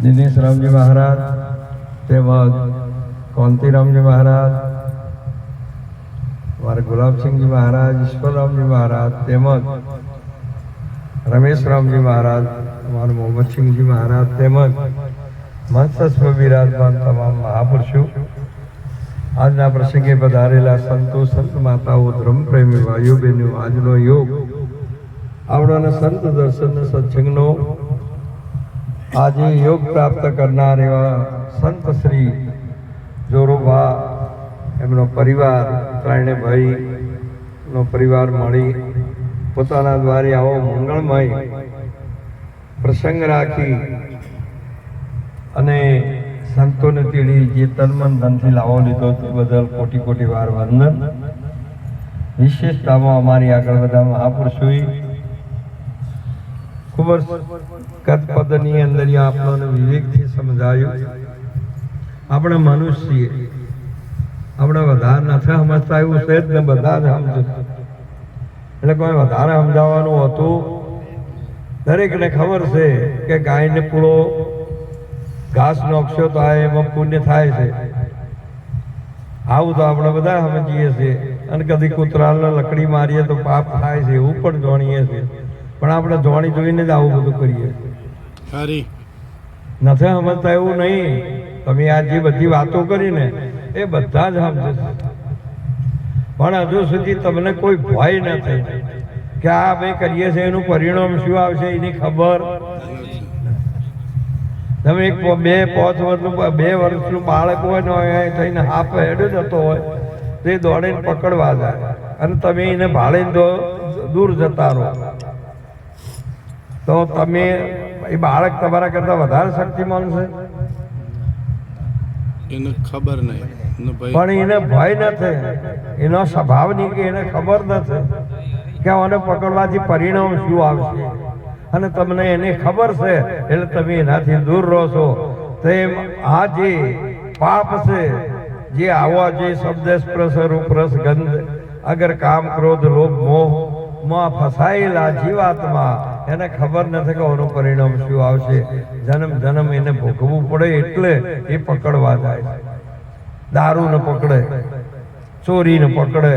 દિનેશ રામજી મહારાજ તેમજ કોંતીરામજી મહારાજ, મારા ગુલાબસિંહજી મહારાજ, ઈશ્વરરામજી મહારાજ તેમજ રમેશ રામજી મહારાજ, અમારા મોહમ્મદસિંહજી મહારાજ તેમજ મંચસ્વ બિરાજમાન તમામ મહાપુરુષો, આજના પ્રસંગે પધારેલા સંતો, સંત માતાઓ, ધર્મપ્રેમી ભાઈઓ બહેનો, આજનો યોગ આવડાના સંત દર્શન સત્સંગનો આજે યોગ પ્રાપ્ત કરનાર એવા સંત શ્રી જોરોબા, એમનો પરિવાર, ત્રણે ભાઈનો પરિવાર મળી પોતાના દ્વારે આવો મંગળમય પ્રસંગ રાખી અને સંતોને તેડી જે તનમન ધનથી લાવો લીધો તે બદલ કોટી કોટી વાર વંદન. વિશેષતામાં અમારી આગળ બધા મહાપુરુષોએ ખૂબ જ કદપદની અંદર આપણને વિવેકથી સમજાયું. આપણે મનુષ્ય આપણે વધારે નથી સમજતા એવું છે જ ને, બધા જ સમજે એટલે કોઈ વધારે સમજાવવાનું હતું. દરેકને ખબર છે કે ગાયને પૂળો ઘાસ નોખશો તો એમાં પુણ્ય થાય છે. આવું તો આપણે બધા સમજીએ છીએ. અને કદી કૂતરાને લકડી મારીએ તો પાપ થાય છે એવું પણ જાણીએ છીએ. પણ આપણે જોણી જોઈને જ આવું બધું કરીએ. નથી સમજતા એવું નહીં. તમે આ જે બધી વાતો કરી ને એ બધા જ સમજે છે, પણ હજુ સુધી તમને કોઈ ભય નથી કે આ અમે કરીએ છીએ એનું પરિણામ શું આવશે એની ખબર. તમે એક 2-5 વર્ષનું 2 વર્ષનું બાળક હોય ને થઈને હાફ હેડો જતો હોય તે દોડીને પકડવા જાય અને તમે એને ભાળીને દૂર જતા રહો તો તમે એ બાળક તમારા કરતા વધારે શક્તિમાન છે. એને ખબર નહીં, પણ એને ભય નથી, એનો સ્વભાવ નહીં કે એને ખબર નથી કે આને પકડવાથી પરિણામ શું આવશે. અને તમને એની ખબર છે એટલે તમે એનાથી દૂર રહો છો. તેમ આ જે પાપ છે, જે આવા જે શબ્દ સ્પર્શ રૂપ રસ ગંધ અગર કામ ક્રોધ લોભ મોહ માં ફસાયેલા જીવાત્મા એને ખબર નથી કે આનું પરિણામ શું આવશે. જન્મ જન્મ એને ભોગવવું પડે એટલે એ પકડવા જાય. દારૂને પકડે, ચોરીને પકડે,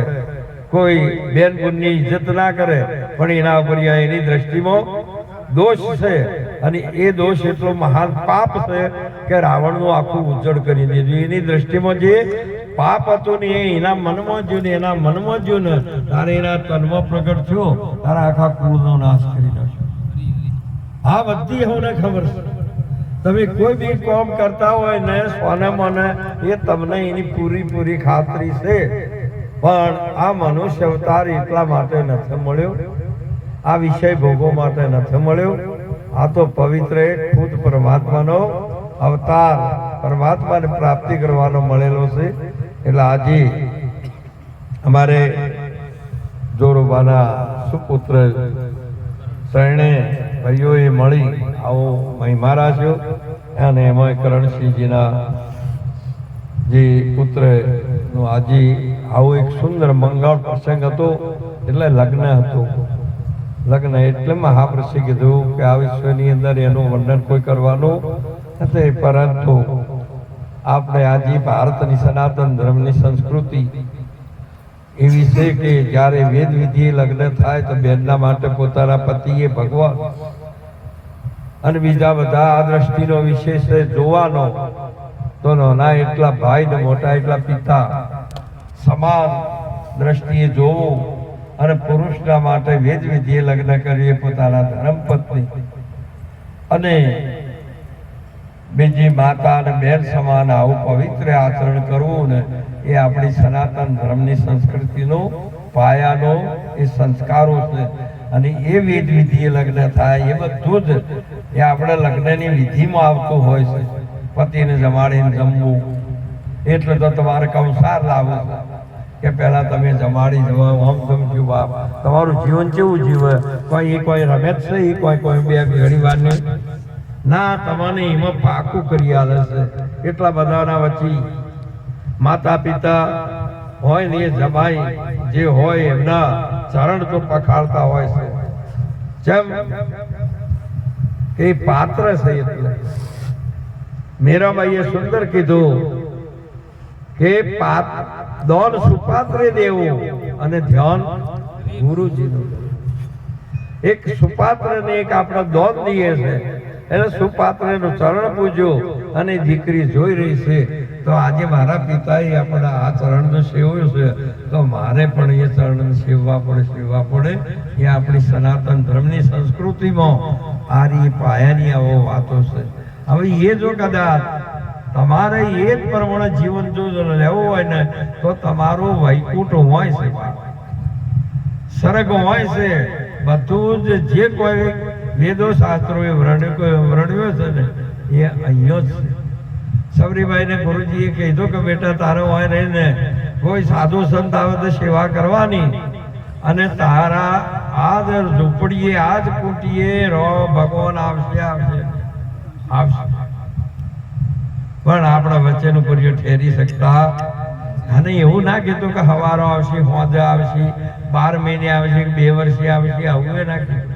કોઈ બેન બુનની ઇજ્જત ના કરે પણ એના ઉપર એની દ્રષ્ટિમાં દોષ છે. અને એ દોષ એટલો મહાન પાપ છે કે રાવણનું આખું ઉજ્જડ કરી દીધું. એની દ્રષ્ટિમાં જે પાપ હતું ને એ એના મનમાં જ્યું ને એના મનમાં જ્યું ને તારે એના તનમાં પ્રગટ થયો, તારા આખા કુળનો નાશ કરી નાખ્યો. આ બધી હવે ખબર છે. તમે કોઈ બી કામ કરતા હોય ને સોને મને એ તમને એની પૂરી ખાતરી છે. પણ આ મનુષ્ય અવતાર એટલા માટે નથી મળ્યો, આ વિષય ભોગો માટે નથી મળ્યો. આ તો પવિત્ર એક ખુદ પરમાત્માનો અવતાર, પરમાત્માને પ્રાપ્તિ કરવાનો મળેલો છે. એટલે આજે અમારે જોરોબાના સુપુત્ર ત્રણે ભાઈઓએ મળી આવો મહિમા રાખ્યો. અને એમાં કરણસિંહજીના જે પુત્રનું આજે આવો એક સુંદર મંગળ પ્રસંગ હતો. એટલે લગ્ન હતું. લગ્ન એટલે મહાપુરુષે કીધું કે આ વિશ્વની અંદર એનું વર્ણન કોઈ કરવાનું નથી, પરંતુ આપણે આજે ભારતની સનાતન ધર્મની સંસ્કૃતિ એવી છે કે જ્યારે વેદ વિધિ લગ્ન થાય તો બેનના માટે પોતાના પતિએ ભગવાન અને બીજા બધા આ દ્રષ્ટિનો વિશેષ જોવાનો તો નાના એટલા ભાઈ ને મોટા એટલા પિતા સમાન દ્રષ્ટિએ જોવું. અને પુરુષના માટે વેદ વિધિએ લગ્ન કરીએ પોતાના ધર્મપત્ની અને બીજી માતા અને બેન સમાન આવું પવિત્ર આચરણ કરવું ને એ આપણી સનાતન ધર્મની સંસ્કૃતિનો પાયાનો એ સંસ્કારો છે. અને એ વેદ વિધિએ લગ્ન થાય એ બધું જ એ આપણે લગ્નની વિધિમાં આવતું હોય છે. પતિને જમાડીને જમવું એટલે તો તમારે કંસાર લાવવો કે પહેલા તમે જમાડી જવા આમ સમજ્યું બાપ તમારું જીવન કેવું જીવે. કોઈ રમેશ છે, એ કોઈ બે ઘડી વાર ના તમને એમાં પાકું કરી આલે છે. એટલા બધાના વચ્ચે માતા પિતા હોય ને એ જમાઈ જે હોય એમના ચરણ તો પખાડતા હોય છે. જેમ કે પાત્ર છે એટલે મીરાબાઈએ સુંદર કીધું કે દોન સુપાત્રે દેવું અને ધ્યાન ગુરુજીનું. એક સુપાત્રને એક આપણે દોન દઈએ છે, એને સુપાત્રનું ચરણ પૂજ્યું અને દીકરી જોઈ રહી છે, તો આજે મારા પિતાએ આપણા આ ચરણને સેવ્યું છે, તો મારે પણ એ ચરણ સેવવા પડે. એ આપણી સનાતન ધર્મની સંસ્કૃતિમાં આરી પાયાની આવો વાતો છે. હવે એ જો કદાચ તમારે એ જ પ્રમાણે જીવન જો લેવું હોય ને, તો તમારું વૈકુંઠ હોય છે, સ્વર્ગ હોય છે. બધું જ જે કોઈ વેદો શાસ્ત્રોએ વર્ણવ્યો છે ને, એ અહીંયા જ છે. સબરીબાઈને ગુરુજીએ કીધું કે બેટા તારે હોય રહીને કોઈ સાધુ સંત આવે તો સેવા કરવાની, અને તારા આ જ ઝૂંપડીએ આ જ કુટીએ રો ભગવાન આવશે. પણ આપણા વચ્ચેનું પૂર્યો ઠેરી શકતા. અને એવું ના કીધું કે હવારો આવશે, હોજે આવશે, 12 મહિને આવશે, 2 વર્ષે આવશે, આવું ના કીધું.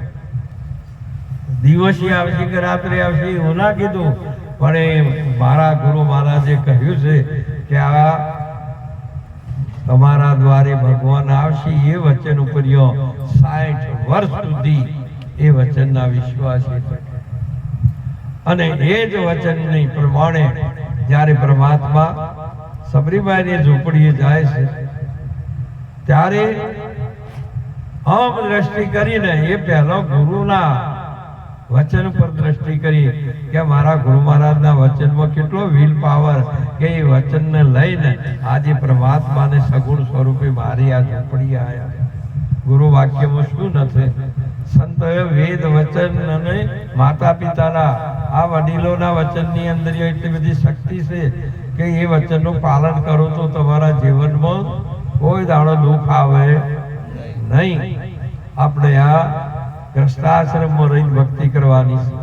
દિવસે આવશે કે રાત્રે આવશે એવું ના કીધું. પણ એ મારા ગુરુ મહારાજે કહ્યું છે કે આ તમારા દ્વારે ભગવાન આવશે, એ વચન ઉપર 60 વર્ષ સુધી એ વચનના વિશ્વાસી. અને એ જ વચનની પ્રમાણે જ્યારે પરમાત્મા સબરીબાઈની ઝૂંપડીએ જાય છે, ત્યારે આમ દ્રષ્ટિ કરીને એ પહેલો ગુરુના વચન પર દ્રષ્ટિ કરી કે મારા ગુરુ મહારાજના વચનમાં કેટલો વિલ પાવર, કે એ વચનને લઈને આજે પરમાત્માને સગુણ સ્વરૂપે મારી આ ઝૂંપડી આવ્યા. ગુરુ વાક્યમાં શું નથી? સંતોએ વેદ વચન અને માતા પિતાના આ વડીલોના વચનની અંદર એટલી બધી શક્તિ છે કે એ વચનનું પાલન કરો તો તમારા જીવનમાં કોઈ દાડો દુઃખ આવે નહીં. આપણે આ ગ્રસ્તાશ્રમમાં રહીને ભક્તિ કરવાની છે.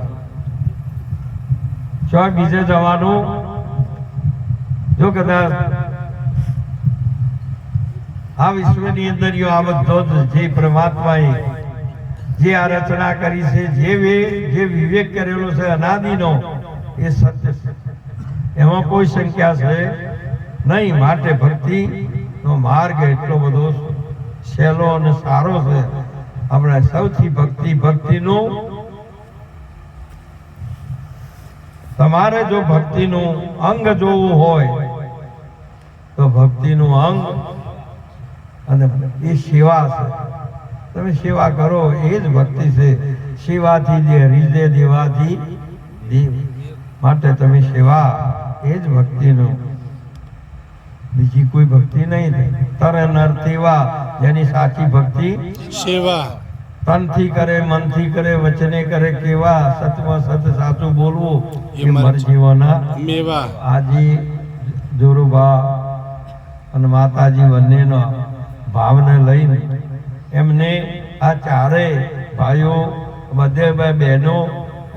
જો બીજે જવાનું, જો કદાચ આ વિશ્વની અંદર આ બધો જે પરમાત્માએ જે આ રચના કરી છે, જે વિવેક કરેલો છે અનાદિનો, એ સત્ય છે, એમાં કોઈ સંખ્યા છે નહીં. માટે ભક્તિનો માર્ગ એટલો બધો સહેલો અને સારો છે. આપણે સૌથી ભક્તિનું તમારે જો ભક્તિનું અંગ જોવું હોય તો ભક્તિનું અંગ અને એ સેવા છે. તમે સેવા કરો એ જ ભક્તિ છે. સેવાથી જે રીઝે દેવાથી દેવ, માટે તમે સેવા એ જ ભક્તિનું, બીજી કોઈ ભક્તિ નહીં. તરે નર તેવા, જેની સાચી ભક્તિ સેવા. તનથી કરે, મનથી કરે, વચને કરે કેવા, સતમાં સત સાચું બોલવું એ મર જીવોના મેવા. આજે જોરુબા અને માતાજી બંનેનો ભાવને લઈને એમને આ ચારેય ભાઈઓ, બધે બહેનો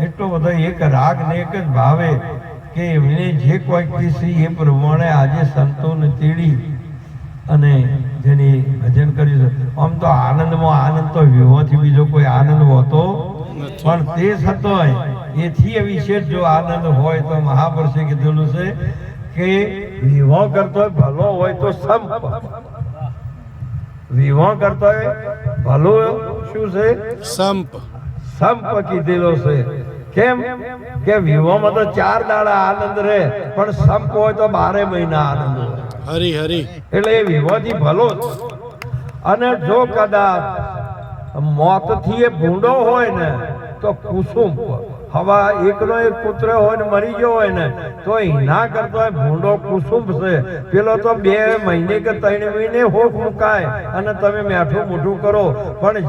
એટલો બધો એક રાગ ને એક જ ભાવે કે એમને જે કોઈ કીધી એ પ્રમાણે આજે સંતોને તેડી અને જેની ભજન કર્યું છે. આમ તો આનંદમાં આનંદ તો વિવાહથી બીજો કોઈ આનંદ હોતો, પણ તે છતાંય એથી વિશેષ જો આનંદ હોય તો મહાપુરુષે કીધેલું છે કે વિવાહ કરતો ભલો હોય તો સંપ. વિવાહ કરતો ભલો શું છે? સંપ કીધેલો છે. કેમ કે વિવાહમાં તો 4 દાડા આનંદ રહે, પણ સંપ હોય તો 12 મહિના આનંદ હોય. હરી હરી. એટલે એ વિવાહથી ભલો. અને જો કદાચ મોતથી એ ભૂંડો હોય ને તો કુસુમ. હવા એકનો એક પુત્ર હોય ને મરી ગયો હોય ને તો એના કરતો ભૂંડો કુસુમ છે. પેલો તો 2 મહિને કે 3 મહિને હોક મુકાય અને તમે મેઠું મોઢું કરો, પણ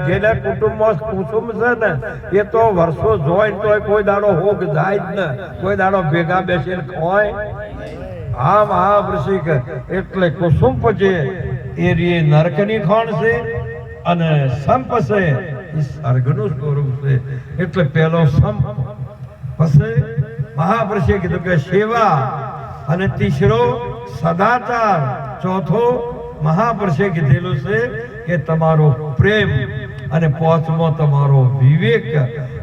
જેના કુટુંબમાં કુસુમ છે ને એ તો વર્ષો જોઈ તો કોઈ દાડો હોક જાય જ ને, કોઈ દાડો ભેગા બેસીને ખોય. હા મહાવૃષિક એટલે કુસુમ છે એ નરકની ખોણ છે અને સંપ છે એ સ્વર્ગનું સ્વરૂપ છે. એટલે પહેલો સંપ, પછી મહાપુરુષે કીધું કે સેવા, અને ત્રીજો સદાચાર, ચોથો મહાપુરુષે કીધેલું છે કે તમારો પ્રેમ, અને પાંચમો તમારો વિવેક.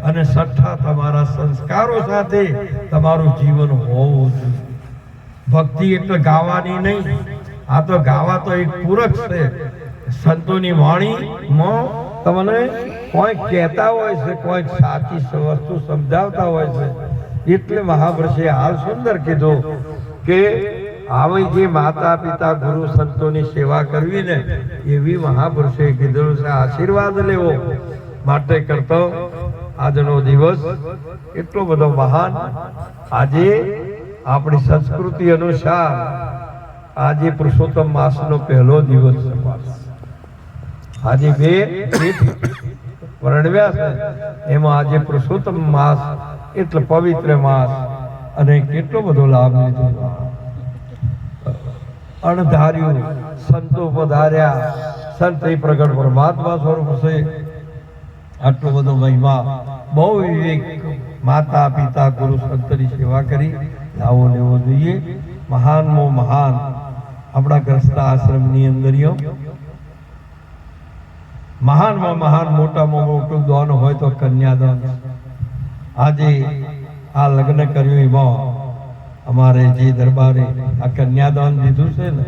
અને છઠ્ઠા તમારા સંસ્કારો સાથે તમારું જીવન હોવું જોઈએ. ભક્તિ એટલે ગાવાની નહીં, આ તો ગાવા તો એક પૂરક છે. સંતોની વાણીમાં તમને કોઈ કહેતા હોય છે, કોઈ સાચી વસ્તુ સમજાવતા હોય છે. એટલે મહાપુરુષે હાલ સુંદર કીધું કે આવી જે માતા પિતા ગુરુ સંતોની સેવા કરવી ને એવી મહાપુરુષે કીધું છે. આશીર્વાદ લેવો માટે કરતો આજનો દિવસ એટલો બધો મહાન. આજે આપણી સંસ્કૃતિ અનુસાર આજે પુરુષોત્તમ માસનો પહેલો દિવસ છે. આજે બે વર્ણવ્યા છે, એમાં આજે પુરુષોત્તમ માસ એટલે પવિત્ર માસ અને કેટલો બધો લાભ લીધો. અણધાર્યું સંતો પધાર્યા, સંત એ પ્રગટ પરમાત્મા સ્વરૂપ છે. આટલો બધો મહિમા, બહુ વિવેક. માતા પિતા ગુરુ સંતની સેવા કરી લાવો લેવો જોઈએ. મહાનમાં મહાન આપણા ગ્રસ્ત આશ્રમની અંદર મહાનમાં મહાન મોટામાં મોટું દાન હોય તો કન્યાદાન. આજે આ લગ્ન કર્યું એમાં અમારે જે દરબારે આ કન્યાદાન દીધું છે ને,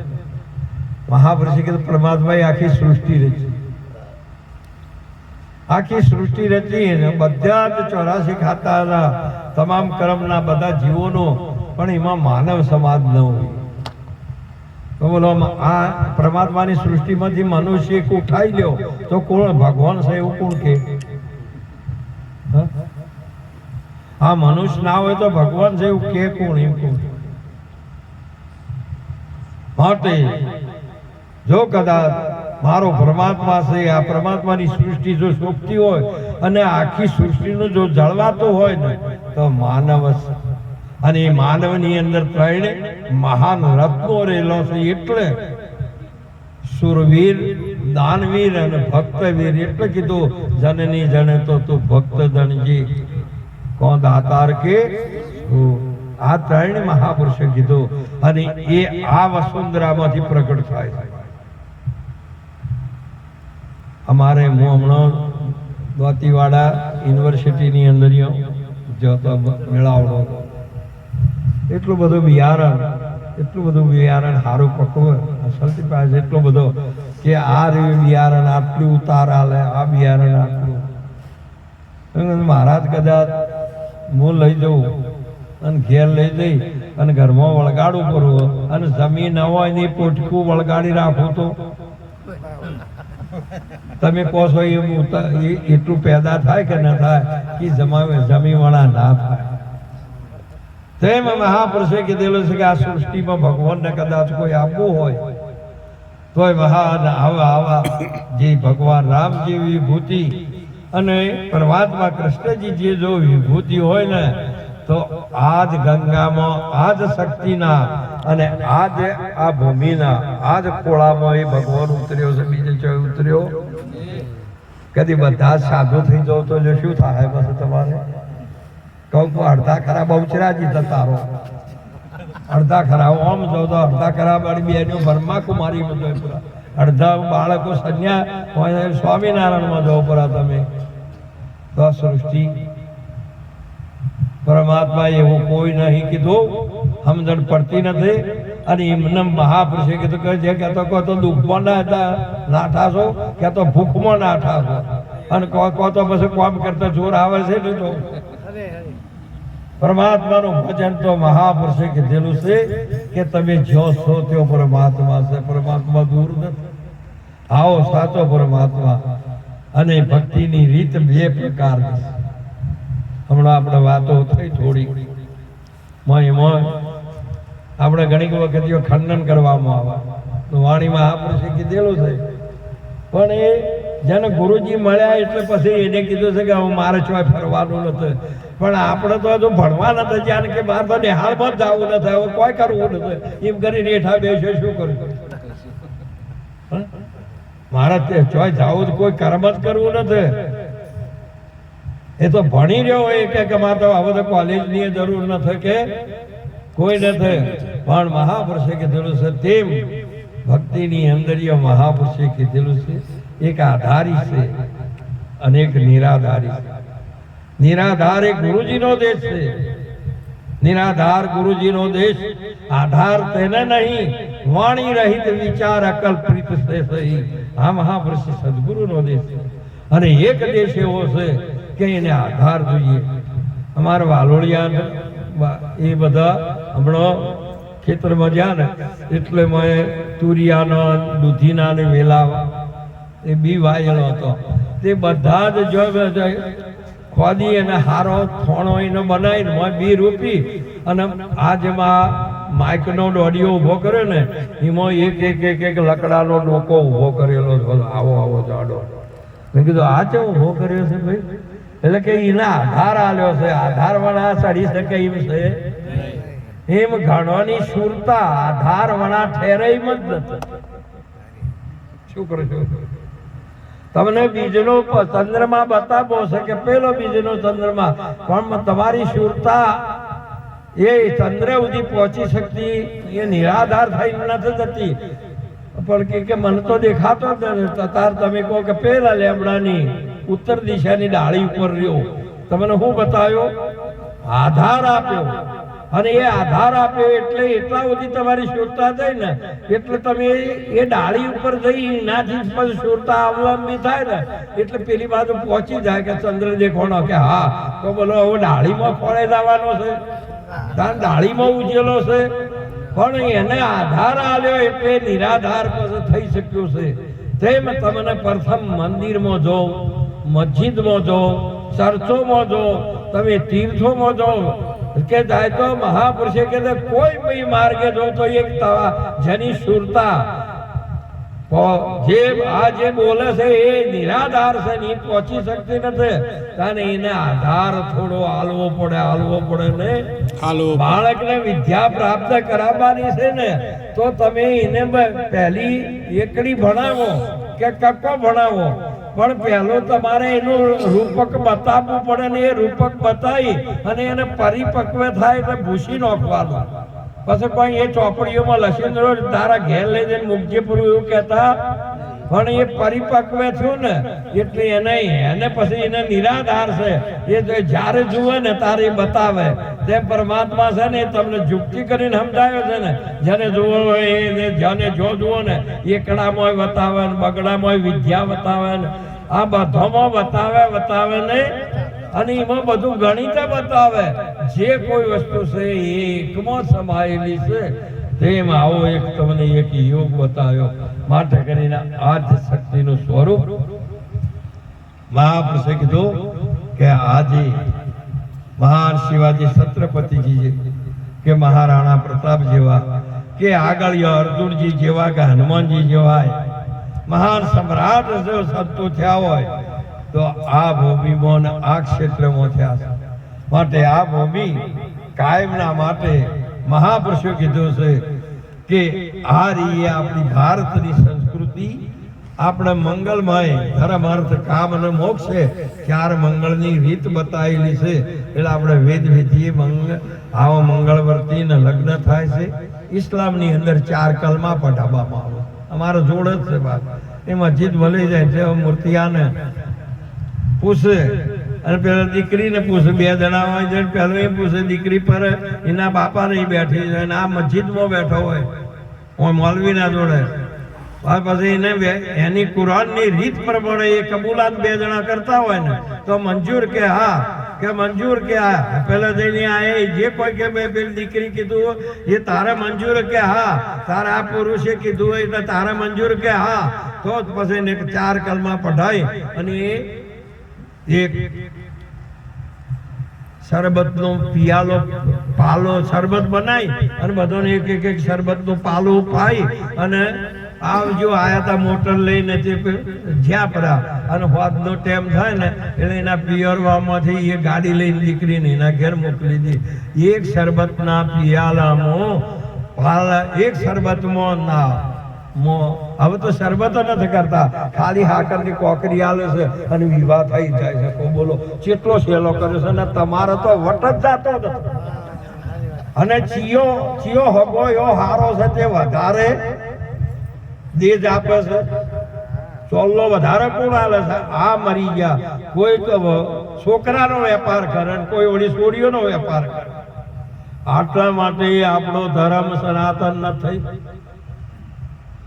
મહાપુરુષે કીધું પરમાત્માએ આખી સૃષ્ટિ રચી, આખી સૃષ્ટિ રચી ને બધા જ 84 ખાતાના તમામ કર્મના બધા જીવોનો, પણ એમાં માનવ સમાજ ન હોય તો બોલો આ પરમાત્માની સૃષ્ટિમાંથી મનુષ્ય એક ઉઠાઈ લ્યો તો કોણ ભગવાન છે એવું કોણ કે? આ મનુષ્ય ના હોય તો ભગવાન છે એવું કે કોણ? એમ કોણ? માટે જો કદાચ મારો પરમાત્મા છે, આ પરમાત્માની સૃષ્ટિ જો શોભતી હોય અને આખી સૃષ્ટિનું જો જળવાતો હોય ને તો માનવ છે. અને એ માનવની અંદર 3 મહાન રત્નો રહેલો છે. એટલે સુરવીર, દાનવીર અને ભક્તવીર. એટલે કીધું જનની જને તો તું ભક્ત ધનજી કોણ દાતાર કે. આ 3 મહાપુરુષે કીધું અને એ આ વસુંધરામાંથી પ્રગટ થાય છે. અમારે હું હમણાં દોતીવાડા યુનિવર્સિટીની અંદર જતો મેળાવડો, એટલું બધું બિયારણ સારું પકવે અસલથી પાસે એટલો બધો કે આ બિયારણ આટલું ઉતાર આલે, આ બિયારણ આટલું. મહારાજ કદાચ હું લઈ જઉં અને ઘેર લઈ જઈ અને ઘરમાં વળગાડું કરવું અને જમીન ન હોય ને પોટકું વળગાડી રાખું તો તમે કહો છો એટલું પેદા થાય કે ના થાય કે જમીવાળા ના થાય. તેમ મહાપુરુષે કીધેલું છે કે આ સૃષ્ટિમાં ભગવાનને કદાચ કોઈ આપવું હોય તોય મહાન આવા જે ભગવાન રામ જેવી વિભૂતિ અને પરમાત્મા કૃષ્ણજી જે જો વિભૂતિ હોય ને તો આજ ગંગામાં, આજ શક્તિના અને આજ આ ભૂમિના, આજ ખોળામાં એ ભગવાન ઉતર્યો છે. બીજે ચોય ઉતર્યો કદી બધા સાધુ થઈ જાવ તો શું થાય? પછી તમારે કહું અડધા ખરાબ બહુચરાજી તારો, અડધા ખરાબ ઓમ જાવ તો અડધા ખરાબ બેનો બ્રહ્માકુમારીમાં જવું પડે, અડધા બાળકો સંન્યા સ્વામિનારાયણમાં જવું પડે. તમે તો સૃષ્ટિ પરમાત્મા એવું કોઈ નહીં કીધું, સમજણ પડતી નથી. અને એમને મહાપુરુષે કીધું કે જે કહેતો કહો તો દુઃખમાં ના ઠાશો, કે તો ભૂખમાં ના ઠાશો, અને કહો તો પછી કામ કરતા જોર આવે છે ને. તો પરમાત્માનું ભજન તો મહાપુરુષે કીધેલું છે કે તમે જો છો તેઓ પરમાત્મા છે. પરમાત્મા દૂર નથી. આવો સાચો પરમાત્મા. અને ભક્તિની રીત 2 પ્રકારની. હમણાં આપણે વાતો થઈ થોડી, આપણે ઘણી વખત ખંડન કરવામાં આવે તો વાણીમાં મહાપુરુષે કીધેલું છે. પણ એ જેને ગુરુજી મળ્યા એટલે પછી એને કીધું છે કે હું મારે ચોય ફરવાનું નથી. પણ આપણે તો હજુ ભણવા નથી જ્યાં કે મારે તો નિહાળમાં જ જવું નથી, હવે કોઈ કરવું નથી. એમ કરીને હેઠા બેસે શું કરવું? મારે ચોય જવું કોઈ કર્મ જ કરવું નથી. એ તો ભણી રહ્યો હોય કે મારે તો હવે તો કોલેજની જરૂર નથી કે કોઈ નથી. પણ મહાપુરુષે કીધેલું છે તેમ ભક્તિની અંદર મહાપુરુષે કીધેલું છે એક આધારી છે અને એક નિરાધારી છે. નિરાધાર એ ગુરુજીનો દેશ છે. નિરાધાર ગુરુજીનો દેશ. આધાર તેને નહીં, વાણી રહિત વિચાર અકલ્પિત છે સહી. આ મહાપુરુષ સદગુરુનો દેશ છે. અને એક દેશ એવો છે કે એને આધાર જોઈએ. અમારા વાલોડિયા એ બધા હમણાં ખેતરમાં જ્યાં ને એટલે મેં તુરિયાનો દૂધીના ને વેલા એ બી વાયેલો હતો. તે બધા જ જો ખોદી અને હારો થોણો એનો બનાવીને મેં બી રોપી અને આ જેમાં માઇકનો ઓડિયો ઊભો કર્યો ને એમાં એક લકડાનો ડોકો ઊભો કરેલો આવો આવો જાડો. મેં કીધું આ ચેવો ઊભો કર્યો છે ભાઈ? એટલે કે એના આધાર આલ્યો છે. આધાર વણા ચડી શકે એમ છે એમ ગણવાની સુરતા આધાર વણા ઠેરે એમ જ નથી. શું કરશો? તમને બીજનો ચંદ્રમા બતાવો છે કે પેલો બીજનો ચંદ્રમા, પણ તમારી સુરતા એ ચંદ્ર સુધી પહોંચી શકતી એ નિરાધાર થઈ નથી જતી. પણ કે મને તો દેખાતો જ નથી. તાર તમે કહો કે પેલા લેમડાની ઉત્તર દિશાની ડાળી ઉપર રહ્યો, તમને શું બતાવ્યો? આધાર આપ્યો. અને એ આધાર આપ્યો એટલે એટલા સુધી તમારી સુરતા થઈ ને એટલે તમે એ ડાળી ઉપર જઈ એનાથી પછી સુરતા અવલંબી થાય ને એટલે પેલી બાજુ પહોંચી જાય કે ચંદ્ર દેખવાનો કે હા તો બોલો હવે ડાળીમાં ફળે જવાનો છે, ડાળીમાં ઉજેલો છે. પણ એને આધાર આલ્યો એટલે નિરાધાર પછી થઈ શક્યું છે. તેમ તમને પ્રથમ મંદિરમાં જો, મસ્જિદમાં જો, ચર્ચોમાં જો, તમે તીર્થોમાં જો કે જાય તો મહાપુરુષે કે કોઈ બી માર્ગે જો તો એક જેની સુરતા જે આ જે બોલે છે એ નિરાધાર છે ને પહોંચી શકતી નથી. અને એને આધાર થોડો હાલવો પડે ને. બાળકને વિદ્યા પ્રાપ્ત કરાવવાની છે ને તો તમે એને પહેલી એકડી ભણાવો કે કક્કો ભણાવો, પણ પહેલો તમારે એનું રૂપક બતાવવું પડે ને એ રૂપક બતાવી અને એને પરિપક્વ થાય એટલે ભૂસી નાખવાનું. પછી કોઈ એ ચોપડીઓમાં લખીને તારા ઘેર લઈ જઈને મૂકજે પૂરું એવું કહેતા. પણ એ પરિપક્વ થયું ને એટલે એને પછી એને નિરાધાર છે. એ જ્યારે જુએ ને તારે એ બતાવે. તેમ પરમાત્મા છે ને તમને જુક્તિ કરીને સમજાયો છે ને. જેને જોવો હોય એ જેને જો જુઓ ને એકડામાં બતાવે ને બગડામાં વિદ્યા બતાવે ને આ બધામાં બતાવે ને. અને એમાં બધું ગણિત બતાવે. જે કોઈ વસ્તુ છે એ એકમાં સમાયેલી છે. તેમ આવો એક તમને એક યોગ બતાવ્યો. માટે કરીને આજ શક્તિનું સ્વરૂપ મહાપુરુષે કીધું કે આજે મહાન શિવાજી છત્રપતિજી કે મહારાણા પ્રતાપ જેવા કે આગળ અર્જુનજી જેવા કે હનુમાનજી જેવા મહાન સમ્રાટ જો સંતો થયા હોય તો આ ભૂમિમાં આ ક્ષેત્રમાં થયા છે. માટે આ ભૂમિ કાયમના માટે મહાપુરુષો કીધું છે કે આ રીએ આપણી ભારતની સંસ્કૃતિ આપણે મંગલમય ધર્મ અર્થ કામ અને મોક્ષ છે. 4 મંગળની રીત બતાવેલી છે. એટલે આપણે વેદ વિધિએ આવો મંગળવર્તી ને લગ્ન થાય છે. ઇસ્લામની અંદર 4 કલમા પઢાવવામાં આવે. અમારો જોડ જ છે બાપ. એ મસ્જિદ ભલે જાય છે મૂર્તિયાને પૂછે અને પેલા દીકરીને પૂછે. 2 જણા હોય છે. પેલો એ પૂછે દીકરી પર એના બાપા નહીં બેઠી છે અને આ મસ્જિદમાં બેઠો હોય મૌલવી ના જોડે. પછી એને એની કુરાનની રીત પ્રમાણે એ કબૂલાત 2 જણા કરતા હોય ને તો મંજૂર કે હા કે મંજૂર કે હા. પેલા જઈને આ જે કોઈ કે પેલી દીકરી કીધું એ તારે મંજૂર કે હા, તારે આ પુરુષે કીધું હોય એટલે તારે મંજૂર કે હા. તો પછી એને 4 કલમા પઢાઈ અને એક શરબતનો પિયાલો પાલો શરબત બનાવી અને બધાને એક શરબતનો પાલો પાઈ અને આવજો આયા તા મોટર લઈને તે જ્યાં પડા અને હોદનો ટાઈમ થાય ને એટલે એના પિયરવામાંથી એ ગાડી લઈને દીકરીને એના ઘેર મોકલી દીધી. એક શરબતના પિયાલામાં એક શરબતમાં ના હવે તો શરબત નથી કરતા, ખાલી હાકરની કોકરી આલે છે અને વિવાહ થઈ જાય છે. કોઈ બોલો કેટલો સહેલો કર્યો છે અને તમારો તો વટ જ જાતો નથી. અને ચિયો હગો એવો હારો છે તે વધારે દેજ આપે છે. ચોલ્લો વધારે કોણ આલે છે? આ મરી ગયા. કોઈ છોકરાનો વેપાર કરે ને કોઈ ઓળી છોડીઓનો વેપાર કરે. આટલા માટે આપણો ધર્મ સનાતન નથી.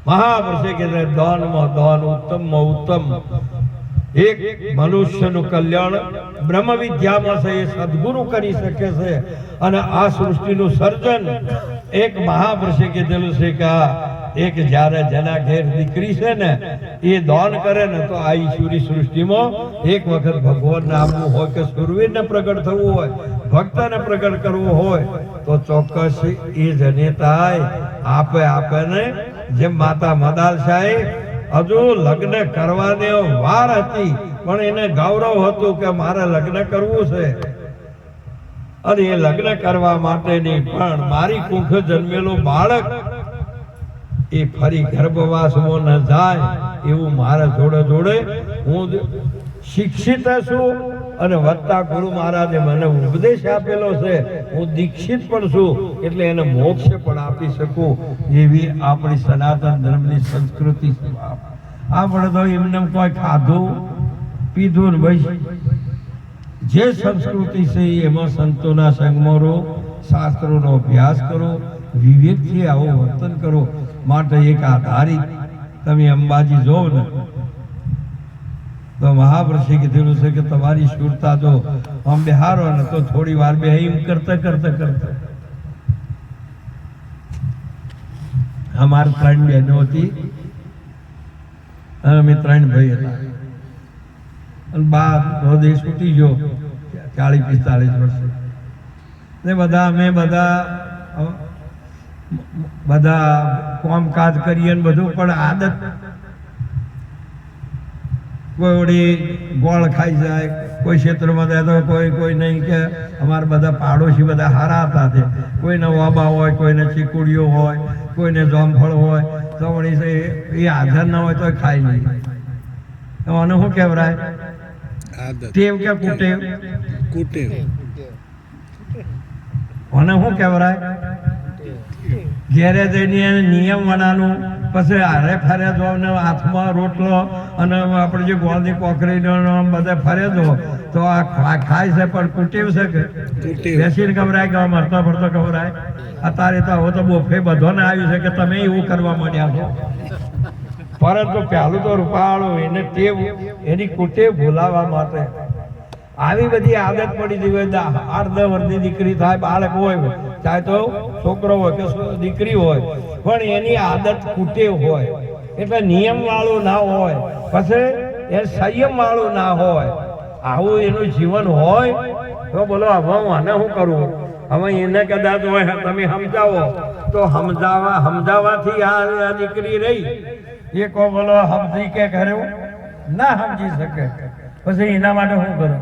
મહાપુરુષે કીધું દાનમાં દાન ઉત્તમમાં ઉત્તમ. એક મનુષ્યનું કલ્યાણ બ્રહ્મ વિદ્યામાં છે એ સદગુરુ કરી શકે છે. અને આ સૃષ્ટિનું સર્જન એક મહાપુરુષે કીધેલું છે કે એક જ્યારે જેના ઘેર દીકરી છે ને એ દાન કરે ને તો આ ઈશ્વરી સૃષ્ટિમાં એક વખત ભગવાનને આપવું હોય કે સુરવીરને પ્રગટ થવું હોય, ભક્તને પ્રગટ કરવું હોય તો ચોક્કસ એ જનેતા આપે ને. જેમ માતા મદાલશાહી હજુ લગ્ન કરવાની વાર હતી પણ એને ગૌરવ હતું કે મારે લગ્ન કરવું છે અને એ લગ્ન કરવા માટેની પણ મારી કુખ જન્મેલું બાળક એ ફરી ગર્ભવાસમાં ન જાય એવું મારા જોડે જોડે હું શિક્ષિત છું અને વત્તા ગુરુ મહારાજે મને ઉપદેશ આપેલો છે. હું દીક્ષિત પણ છું એટલે એને મોક્ષ પણ આપી શકું એવી આપણી સનાતન ધર્મની સંસ્કૃતિ છે. આપણે તો એમને કોઈ ખાધું પીધું ને ભાઈ જે સંસ્કૃતિ છે એમાં સંતોના સંગમાં રહો, શાસ્ત્રોનો અભ્યાસ કરો, વિવેકથી આવું વર્તન કરો. માટે એક આધારિત તમે અંબાજી જોવ ને તો મહાપુરુષે કીધેલું છે કે તમારી શુરતા જો આમ બેહારો ને તો થોડી વાર બે એમ કરતા અમારે 3 બહેનો હતી અને અમે 3 ભાઈ હતા અને બા હૃદય છૂટી ગયો 40-45 વર્ષે ને અમે બધા કામકાજ કરીએ ને બધું પણ આદત કોઈ ઓડી ગોળ ખાઈ જાય, કોઈ ક્ષેત્રમાં જાય તો કોઈ નહીં કે અમારા બધા પાડોશી બધા હારા હતા તે કોઈને વાબા હોય, કોઈને ચીકુડીઓ હોય, કોઈને જામફળ હોય તો વળી એ હાજર ના હોય તો ખાઈ નહીં. આને શું કહેવાય? ટેવ કે કુટેવ? કુટેવ. આને શું કહેવાય? ઘેરે જઈને નિયમ વડાનું પછી હારે ફરે જો ને હાથમાં રોટલો અને આપણે જે ગોળની કોકરીનો બધા ફરે જો તો આ ખાય છે પણ કુટેવ છે કે બેસીને ખબરાય કે મરતો ફરતો ખબરાય. અત્યારે તો હવે તો બોફે બધાને આવ્યું છે કે તમે એવું કરવા માંડ્યા છો. પરંતુ પહેલું તો રૂપાળું એને ટેવ એની કુટેવ ભૂલાવા માટે આવી બધી આદત પડી ગઈ હોય. 8-10 વર્ષની દીકરી થાય, બાળક હોય, ચાહે તો છોકરો હોય કે દીકરી હોય, પણ એની આદત કુટેવ હોય એટલે નિયમ વાળું ના હોય, પછી એ સંયમ વાળું ના હોય. આવું એનું જીવન હોય તો બોલો હવે હું આને શું કરું? હવે એને કદાચ હોય તમે સમજાવો તો સમજાવવાથી આ દીકરી રહી એ કો બોલો સમજી કે કર્યું ના સમજી શકે. પછી એના માટે શું કરું?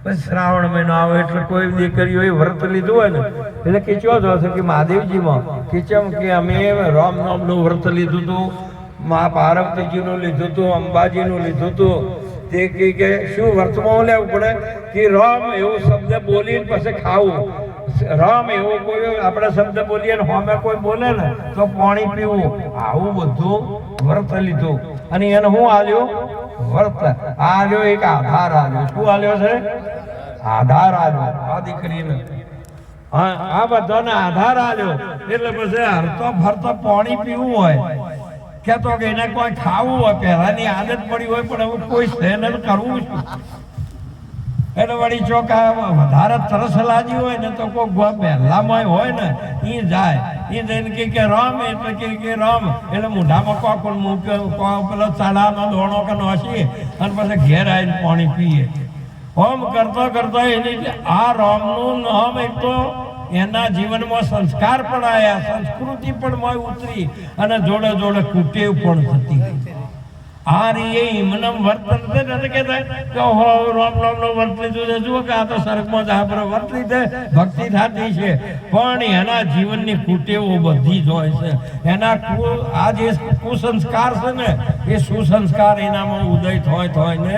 પછી શ્રાવણ મહિનો આવે એટલે કોઈ દીકરીઓ વ્રત લીધું હોય ને એટલે કીચવા જો છે કે મહાદેવજીમાં કીચમ કે અમે રામ નામનું વ્રત લીધું હતું, મા પાર્વતીજીનું લીધું હતું, અંબાજીનું લીધું હતું. તે કે શું વ્રતમાં લેવું પડે કે રામ એવો શબ્દ બોલીને પછી ખાવું. રામ એવો કોઈ આપણે શબ્દ બોલીએ ને હોમે કોઈ બોલે ને તો પાણી પીવું. આવું બધું વ્રત લીધું અને એને શું આલ્યો? વર્ત આલ્યો, એક આધાર આલ્યો. શું આલ્યો છે? આધાર આલ્યો આ દીકરીને. આ બધાને આધાર આલ્યો એટલે પછી હરતો ફરતો પાણી પીવું હોય કે તો એને કોઈ ખાવું હોય, પહેલાની આદત પડી હોય પણ હવે કોઈ સહેન કરવું શું? એટલે વળી ચોખા વધારે તરસ લાગી હોય ને તો કોઈ પહેલામાં હોય ને એ જાય, એ જઈને કે રામ એટલે કે રામ એટલે મોઢામાં કોક પેલો ચડાનો દોણો કે નોસી અને પછી ઘેર આવીને પાણી પીએ. હોમ કરતો એની આ રામનું નામ એક તો એના જીવનમાં સંસ્કાર પણ આવ્યા, સંસ્કૃતિ પણ ઉતરી અને જોડે જોડે કુટેવ પણ થતી ગઈ. આ રીએ એમનું વર્તન છે ને કહેતા કે હો રામ નામનું વર્ત લીધું છે, જુઓ કે આ તો સ્વર્ગમાં જ આપણે વર્ત લીધે ભક્તિ થતી છે, પણ એના જીવનની કુટેવો બધી જ હોય છે. એના આ જે કુસંસ્કાર છે ને એ સુસંસ્કાર એનામાં ઉદય થાય ને.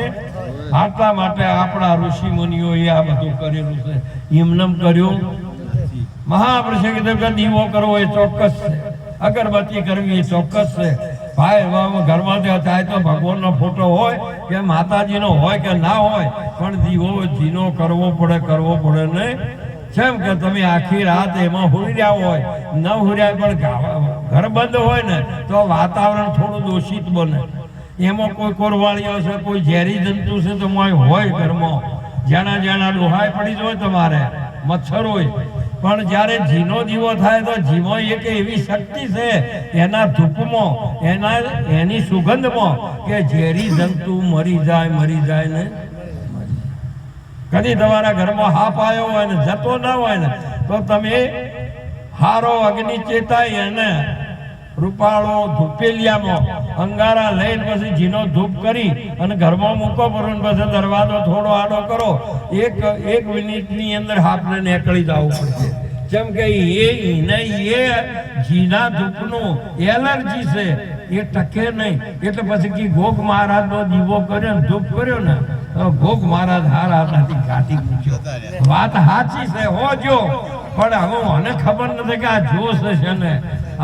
આટલા માટે આપણા ઋષિ મુનિઓએ આ બધું કરેલું છે. એમનેમ કર્યું મહાપુરુષે કીધું કે દીવો કરવો એ ચોક્કસ છે, અગરબત્તી કરવી એ ચોક્કસ છે, ભાઈ ઘરમાં ચાહે તો ભગવાનનો ફોટો હોય કે માતાજીનો હોય કે ના હોય, પણ દીવો જીનો કરવો પડે નહીં. જેમ કે તમે આખી રાત એમાં હુઈ રહ્યા હોય, ન હુર્યા પણ ઘર બંધ હોય ને તો વાતાવરણ થોડું દૂષિત બને. એમાં કોઈ કોરવાળીઓ છે, કોઈ ઝેરી જંતુ છે તો હોય ઘરમાં, જેના ડોહાય પડી જ હોય, તમારે મચ્છર હોય. પણ જ્યારે જીનો દીવો થાય તો જીવો એક એવી શક્તિ છે એના ધૂપમાં, એની સુગંધમાં કે ઝેરી જંતુ મરી જાય ને. કદી તમારા ઘરમાં હાપ આવ્યો હોય ને જતો ના હોય ને તો તમે હારો અગ્નિ ચેતાય એને રૂપાળો ધૂપેલિયામાં અંગારા લઈને પછી જીનો ધૂપ કરી અને ઘરમાં મૂકો પડો, પછી દરવાજો થોડો આડો કરો, એક મિનિટની અંદર હાપને નીકળી જવું પડશે. જેમ કે એ જીના ધૂપનું એલર્જી છે, એ ટકે નહીં. એટલે પછી ગોગ મહારાજનો દીવો કર્યો ને ધૂપ કર્યો ને, ગોગ મહારાજ હારાથી કાઢી મૂક્યો. વાત સાચી છે હો જો, પણ હવે મને ખબર નથી કે આ જોશ છે ને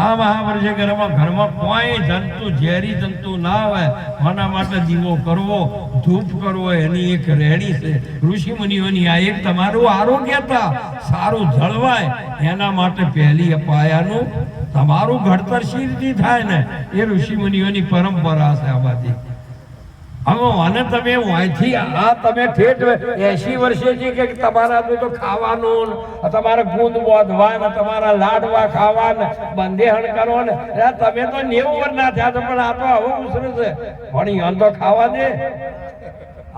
આ મહાપુરુષે ઘરમાં કોઈ જંતુ ઝેરી જંતુ ના આવે, આના માટે દીવો કરવો, ધૂપ કરવો, એની એક રેડી છે ઋષિ મુનિઓની. આ એક તમારું આરોગ્યતા સારું જળવાય એના માટે પહેલી અપાયાનું તમારું ઘડતર શી થાય ને એ ઋષિ મુનિઓની પરંપરા છે. આ બધી હવે અને તમે અહીંથી આ તમે ઠેઠ 80 વર્ષે છે કે તમારા તો ખાવાનું, તમારે ગુંદ બોધવા ને તમારા લાડવા ખાવા ને બંધેહણ કરો ને, તમે તો 90 વર્ષના થયા છો પણ આ તો હવે ઉસરે છે પણ અન તો ખાવા દે.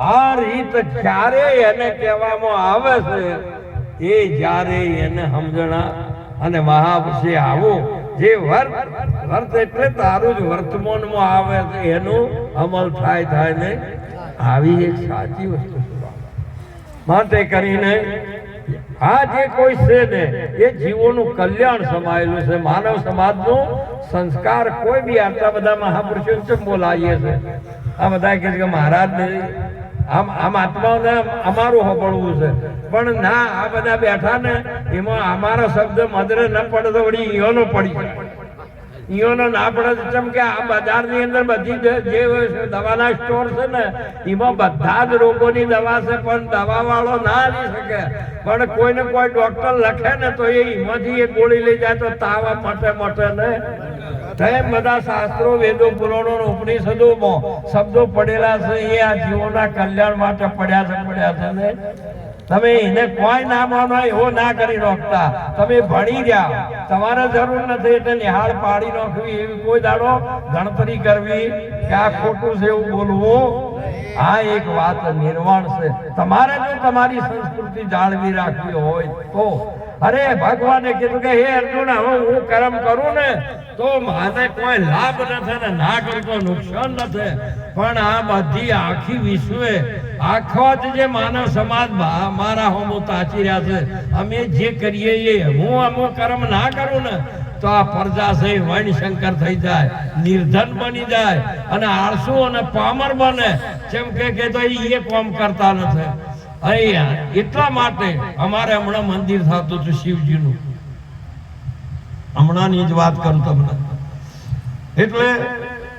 આ રીત જ્યારે એને કહેવામાં આવે છે એ જ્યારે એને સમજણા અને મહાપુરુષે આવું જે વર્ત એટલે તારું જ વર્તમાનમાં આવે છે એનું અમલ થાય ને આવી એક સાચી વસ્તુ માટે કરીને આ જે કોઈ છે ને એ જીવોનું કલ્યાણ સમાયેલું છે. માનવ સમાજનો સંસ્કાર કોઈ બી આટલા બધા મહાપુરુષો કેમ બોલાવીએ છે? આ બધા કે મહારાજ ને આમ આત્માઓને અમારું હોબળવું છે, પણ ના, આ બધા બેઠા ને એમાં અમારો શબ્દ મદરે ન પડે તો વળી ઈયોનો પડી, ઈયોનો ના પડે. જેમ કે આ બજારની અંદર બધી જે દવાના સ્ટોર છે ને એમાં બધા જ રોગોની દવા છે, પણ દવા વાળો ના લઈ શકે. પણ કોઈને કોઈ ડોક્ટર લખે ને તો એમાંથી એ ગોળી લઈ જાય તો તાવ મટે ને. બધા શાસ્ત્રો, વેદો, પુરાણો, ઉપનિષદોમાં શબ્દો પડેલા છે એ આ જીવોના કલ્યાણ માટે પડ્યા છે ને. તમે એને કોઈ ના માનો એવો ના કરી નાખતા. તમે ભણી ગયા, તમારે જરૂર નથી એટલે નિહાળ પાડી નાખવી, એવી કોઈ દાડો ગણતરી કરવી કે આ ખોટું છે એવું બોલવું, આ એક વાત નિર્વાણ છે. તમારે જો તમારી સંસ્કૃતિ જાળવી રાખવી હોય તો અરે ભગવાને કીધું કે હે અર્જુન, હવે હું કર્મ કરું ને તો મારે કોઈ લાભ નથી ને ના કરું તો નુકસાન નથી. પણ આ બધી આખી વિશ્વે આખો જ જે માનવ સમાજ મારા હોમો તાચી રહ્યા છે, અમે જે કરીએ એ હું અમુક કર્મ ના કરું ને તો આ પ્રજા છે વર્ણશંકર થઈ જાય, નિર્ધન બની જાય અને આળસુ અને પામર બને. જેમ કે તો એ કામ કરતા નથી. અહીંયા એટલા માટે અમારે હમણાં મંદિર થતું હતું શિવજીનું, હમણાંની જ વાત કરું તમને. એટલે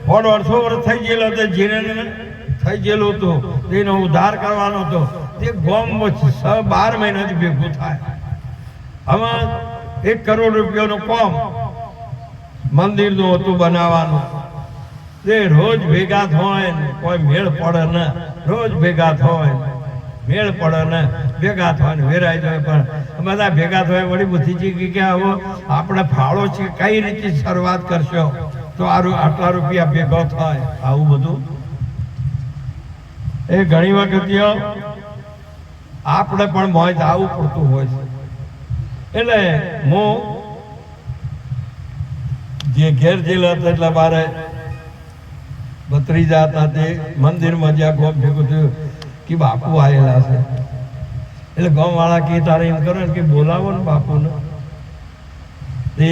150 વર્ષ થઈ ગયેલો હતો, જીરેને થઈ ગયેલું હતું, તેનો ઉદ્ધાર કરવાનો હતો. તે ગોમ 12 મહિનાથી ભેગું થાય. હવે 1 કરોડ રૂપિયાનું કામ મંદિરનું હતું બનાવવાનું. તે રોજ ભેગા થાય ને કોઈ મેળ પડે ને, રોજ ભેગા થાય મેળ પડે ને ભેગા થાય ને વેરાઈ જાય. પણ બધા ભેગા થાય વળી બુદ્ધિજી કે હવે આપણે ફાળો છે કઈ રીતે શરૂઆત કરશો તો આટલા રૂપિયા ભેગો થાય. આવું બધું એ ઘણી વખત આપણે પણ મોજ આવવું પડતું હોય છે. એટલે હું જે ઘેર જેલા હતા એટલે મારે ભત્રીજા હતા તે મંદિરમાં જ્યાં ગોમ ભેગું થયું કે બાપુ આવેલા છે. એટલે ગામ વાળા કે તારે એમ કરો ને કે બોલાવો ને બાપુને. તે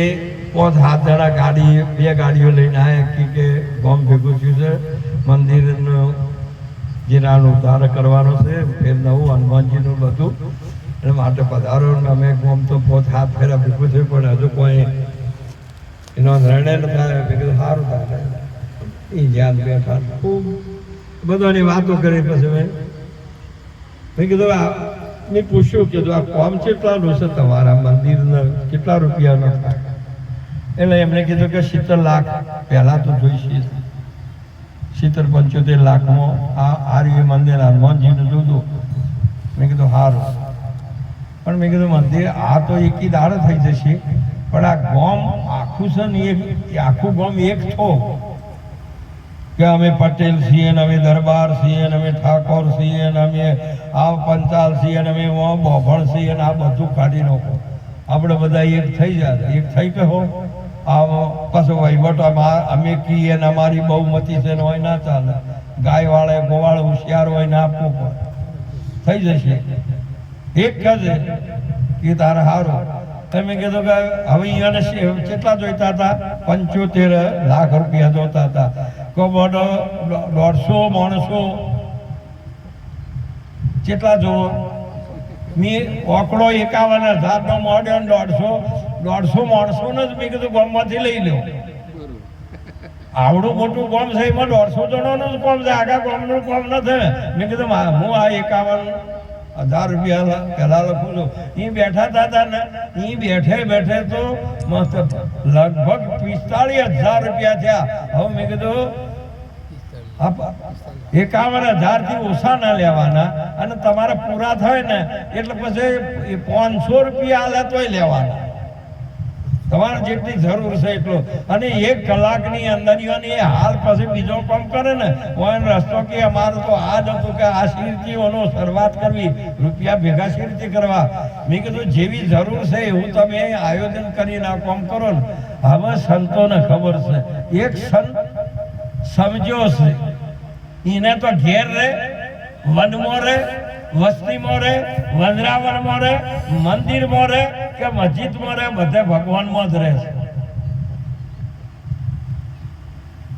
5-7 જણા ગાડી 2 ગાડીઓ લઈને આવ્યા કે ગામ ભેગું થયું છે, મંદિરનો જીરાનો ઉદ્ધાર કરવાનો છે, ફેર નવું હનુમાનજીનું બધું એટલે માટે પધારો. અમે ગામ તો 5-7 ફેરા ભેગું થયું પણ હજુ કોઈ એનો નિર્ણય ન થાય. સારું થાય એ જ્યાં બેઠા ખૂબ બધાની વાતો કરી. પછી મેં કીધું મેં પૂછ્યું કીધું આ કોમ કેટલાનું છે તમારા મંદિરના, કેટલા રૂપિયાનો થાય? એટલે એમણે કીધું કે 70 લાખ પહેલા તો જોઈશે, 70-75 લાખમાં આ મંદિર હનુમાનજીનું જોતું. મેં કીધું સારું, પણ મેં કીધું મંદિર આ તો એકી દાડે થઈ જશે, પણ આ ગામ આખું છે ને એ આખું ગામ એક છો કે અમે પટેલ છીએ ને અમે દરબાર છીએ ને અમે ઠાકોર છીએ ને અમે આ પંચાલ છીએ ને અમે બોભણ છીએ ને આ બધું કાઢી નાખો, આપણે બધા એક થઈ જાય. એક થઈ કે હો આ પાછો વહીવટ અમે કહીએ ને અમારી બહુમતી છે ને હોય ના ચાલે, ગાય વાળે ગોવાળ હોશિયાર હોય ને આપવું પડે, થઈ જશે એક જ એ તારે સારું. તમે કીધું કે હવે અહીંયાને કેટલા જોઈતા હતા? 75 લાખ રૂપિયા જોતા હતા. કો બોડો 150 માણસો કેટલા જોવો? મેં ઓકડો 51,000 નો મોડ્યો, 150 માણસોને જ મેં કીધું ગામમાંથી લઈ લો. આવડું મોટું ગામ છે, એમાં 150 જણોનું જ કામ છે, આખા ગામનું કામ નથી. મેં કીધું હું આ 51,000 રૂપિયા પહેલા લખું છું. એ બેઠા હતા ને એ બેઠે તો લગભગ 45,000 રૂપિયા થયા. હવે મેં કીધું 51,000 થી ઓછા ના લેવાના, અને તમારે પૂરા થાય ને એટલે પછી 500 રૂપિયા આલે તોય લેવાના, તમારે જેટલી જરૂર છે એટલો. અને 1 કલાકની અંદર એ હાલ પછી બીજો કામ કરે ને હોય રસ્તો કે અમારું તો આ જ હતું કે આ શીરતીઓનો શરૂઆત કરવી, રૂપિયા ભેગા શીરતી કરવા. મેં કીધું જેવી જરૂર છે એવું તમે આયોજન કરીને આ કામ કરો ને. હવે સંતોને ખબર છે, એક સંત સમજ્યો છે એને તો ઘેર રે, વનમાં રે, વસ્તીમાં રે, વંદરાવનમાં રે, મંદિરમાં રે કે મસ્જિદમાં રે, બધે ભગવાનમાં જ રહે છે.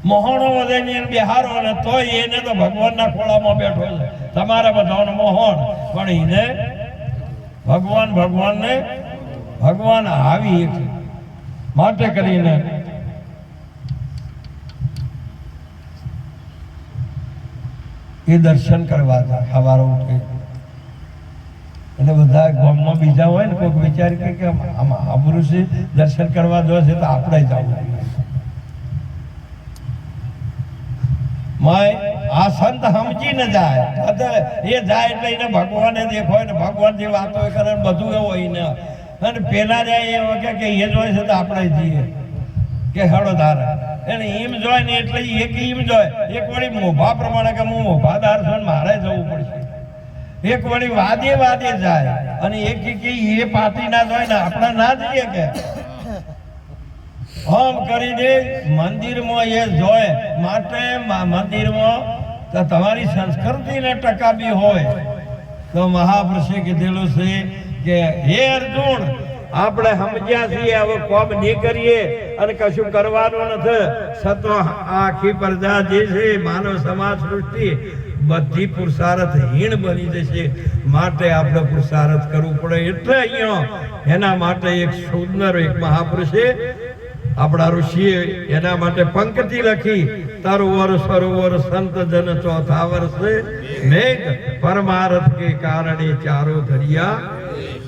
મોહણો વધે બિહારો ને તો એને તો ભગવાનના ખોળામાં બેઠો છે. તમારા બધાનો મોહણ, પણ એને ભગવાન આવી છે. માટે કરીને એ દર્શન કરવા હતા સવારે ઉઠે એટલે બધા ગામમાં બીજા હોય ને કોઈક વિચાર કે મહાપુરુષે દર્શન કરવા જો છે તો આપણે જવું. આ સંત સમજી ન જાય, એ જાય એટલે એને ભગવાને દેખો ને ભગવાન જે વાતો કરે બધું એવું હોય ને. અને પેલા જાય એ વખતે કે એ જોઈ છે તો આપણે જઈએ કે હળો ધારે એને એમ જોય ને એટલે એક એમ જોય, એક વળી મોભા પ્રમાણે કે હું મોભાદાર છું મારે જવું પડશે. એક વળી વાદે જાય અને એક એ પાર્ટી ના જોય ને આપણે ના જઈએ કે આમ કરીને મંદિરમાં એ જોય. માટે મંદિરમાં તમારી સંસ્કૃતિને ટકાવી હોય તો મહાપુરુષે કીધેલું છે કે હે અર્જુન, આપણે સમજ્યા છીએ, હવે કોમ નહીં કરીએ અને કશું કરવાનું નથી. સતો આખી પ્રજા જે છે માનવ સમાજ સૃષ્ટિ બધી પુરુષાર્થ હીણ બની જશે. માટે આપણે પુરુષાર્થ કરવું પડે. એટલે અહીંયા એના માટે એક સુંદર એક મહાપુરુષે આપણા ઋષિએ એના માટે પંક્તિ લખી, તરવર સરોવર સંત જન ચોથા વર્ષે મેઘ પરમારથ કે કારણે ચારો ધરિયા.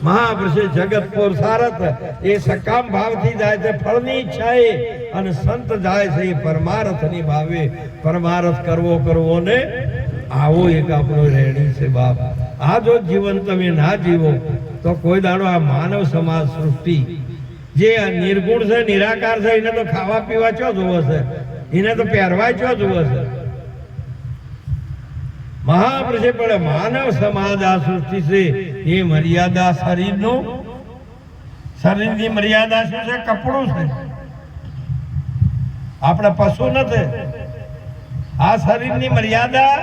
મહાપુરુષે જગત પુરુષાર્થ એ સકામ ભાવથી જાય છે ફળની ઈચ્છાએ, અને સંત જાય છે એ પરમાર્થની ભાવે. પરમાર્થ કરવો ને આવો એક આપણો રેણી છે બાપ. આ જો જીવન તમે ના જીવો તો કોઈ દાડો આ માનવ સમાજ સૃષ્ટિ જે નિર્ગુણ છે, નિરાકાર છે, એને તો ખાવા પીવા ચો જોવો છે, એને તો પહેરવા ચો જોવો છે. મહાપુરુષે પણ માનવ સમાજ આ સૃષ્ટિ છે એ મર્યાદા શરીરની મર્યાદા શું છે? કપડું છે. આપણે પશુ નથી. આ શરીરની મર્યાદા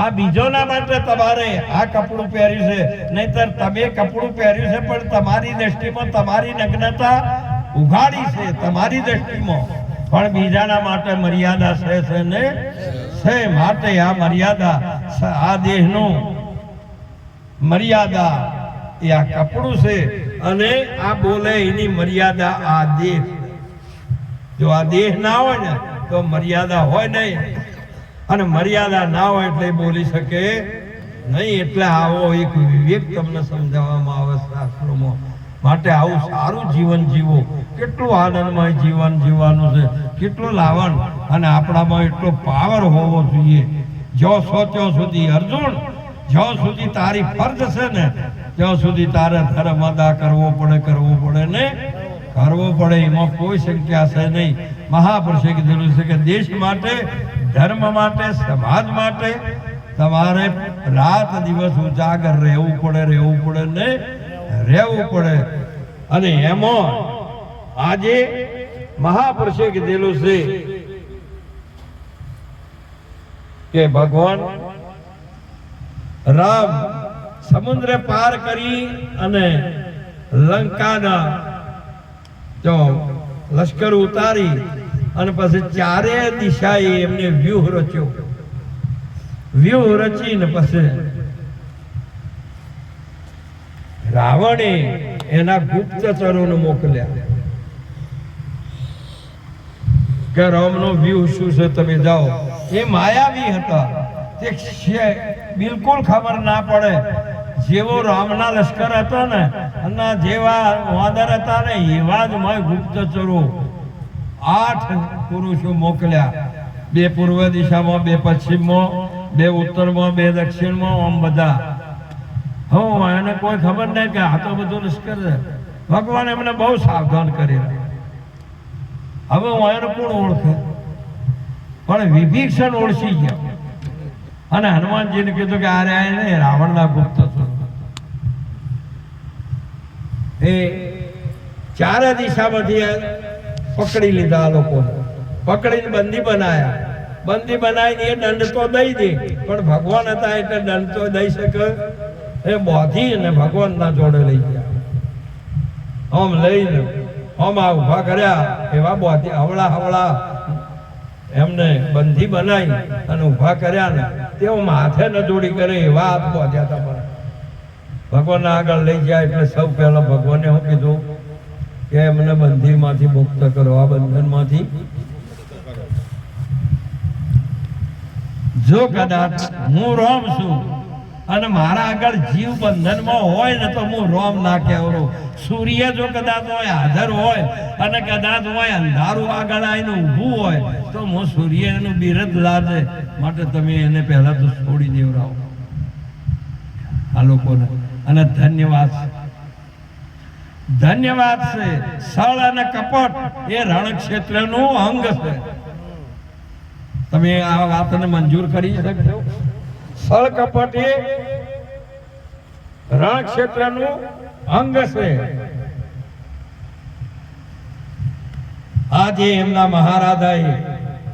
આ બીજોના માટે તમારે આ કપડું પહેર્યું છે, નહીતર તમે કપડું પહેર્યું છે પણ તમારી દ્રષ્ટિમાં તમારી નગ્નતા ઉઘાડી છે, તમારી દ્રષ્ટિમાં, પણ બીજાના માટે મર્યાદા છે ને છે. માટે આ મર્યાદા, આ દેહનું મર્યાદા એ આ કપડું છે, અને આ બોલે એની મર્યાદા આ દેહ. જો આ દેહ ના હોય ને તો મર્યાદા હોય નહીં, અને મર્યાદા ના હોય એટલે બોલી શકે નહીં. એટલે આવો એક વિવેક તમને સમજાવવામાં આવે શાસ્ત્રોમાં. માટે આવું સારું જીવન જીવો. કેટલું આનંદમય જીવન જીવવાનું છે, કેટલું લાવણ, અને આપણામાં એટલો પાવર હોવો જોઈએ. જો સોચ્યો સુધી અર્જુન, જ્યાં સુધી તારી ફરજ છે ને ત્યાં સુધી તારે ધર્મ અદા કરવો પડે ને કરવો પડે. એમાં કોઈ શંકા છે નહીં. મહાપુરુષે કીધેલું છે કે દેશ માટે, ધર્મ માટે, સમાજ માટે તમારે રાત દિવસ ઉજાગર રહેવું પડે ને રહેવું પડે. અને એમાં આજે મહાપુરુષે કીધેલું છે કે ભગવાન રામ સમુદ્ર પાર કરી અને લંકાના જો લશ્કર ઉતારી અને પછી ચારે દિશાએ એમને વ્યૂહ રચ્યો. વ્યૂહ રચીને પછી રાવણે એના ગુપ્તચરોને મોકલ્યા કે રામનો વ્યૂહ શું છે, તમે જાઓ. એ માયાવી હતા, તે બિલકુલ ખબર ના પડે. જેવો રામના લશ્કર હતો ને અને જેવા વાદળ હતા ને એવા જ ગુપ્તચરો 8 પુરુષો મોકલ્યા. 2 પૂર્વ દિશામાં, 2 પશ્ચિમમાં, 2 ઉત્તરમાં, 2 દક્ષિણમાં, આમ બધા. એને કોઈ ખબર નહીં કે આ તો બધું લશ્કર છે. ભગવાન એમને બહુ સાવધાન કરેલા. હવે હું એને કોણ ઓળખે? પણ વિભીષણ ઓળખી ગયા અને હનુમાનજીને કીધું કે આ રહ્યા ને રાવણના ગુપ્તચરો. એ ચારે દિશામાંથી પકડી લીધા. આ લોકોને પકડીને બંદી બનાયા. બંદી બનાવીને એ દંડ તો દઈ દે, પણ ભગવાન હતા એટલે દંડ તો દઈ શકે. એ બોધી અને ભગવાનના જોડે લઈ ગયા. આમ લઈને આમ ઉભા કર્યા. એવા બોધી હવળા એમને બંધી બનાવી અને ઉભા કર્યા ને તેઓ માથે ન જોડી કરે એવા હાથ બોધ્યા હતા. ભગવાન આગળ લઈ જાય એટલે સૌ પહેલા ભગવાને શું કીધું કે એમને બંધીમાંથી મુક્ત કરો, આ બંધનમાંથી. જો કદાચ હું રામ છું અને મારા આગળ જીવ બંધનમાં હોય ને તો હું રામ ના કહેવરો. સૂર્ય જો કદાચ હોય, હાજર હોય અને કદાચ હોય અંધારું આગળ આવીને ઊભું હોય તો હું સૂર્યનું બિરદ લાજે. માટે તમે એને પહેલા તો છોડી દેવરાવો આ લોકોને. અને ધન્યવાદ છે. સળ અને કપટ એ રણક્ષેત્રનું અંગ છે. તમે આ વાતને મંજૂર કરી શકશો? સળ કપટ એ રણક્ષેત્રનું અંગ છે. આજે એમના મહારાજાએ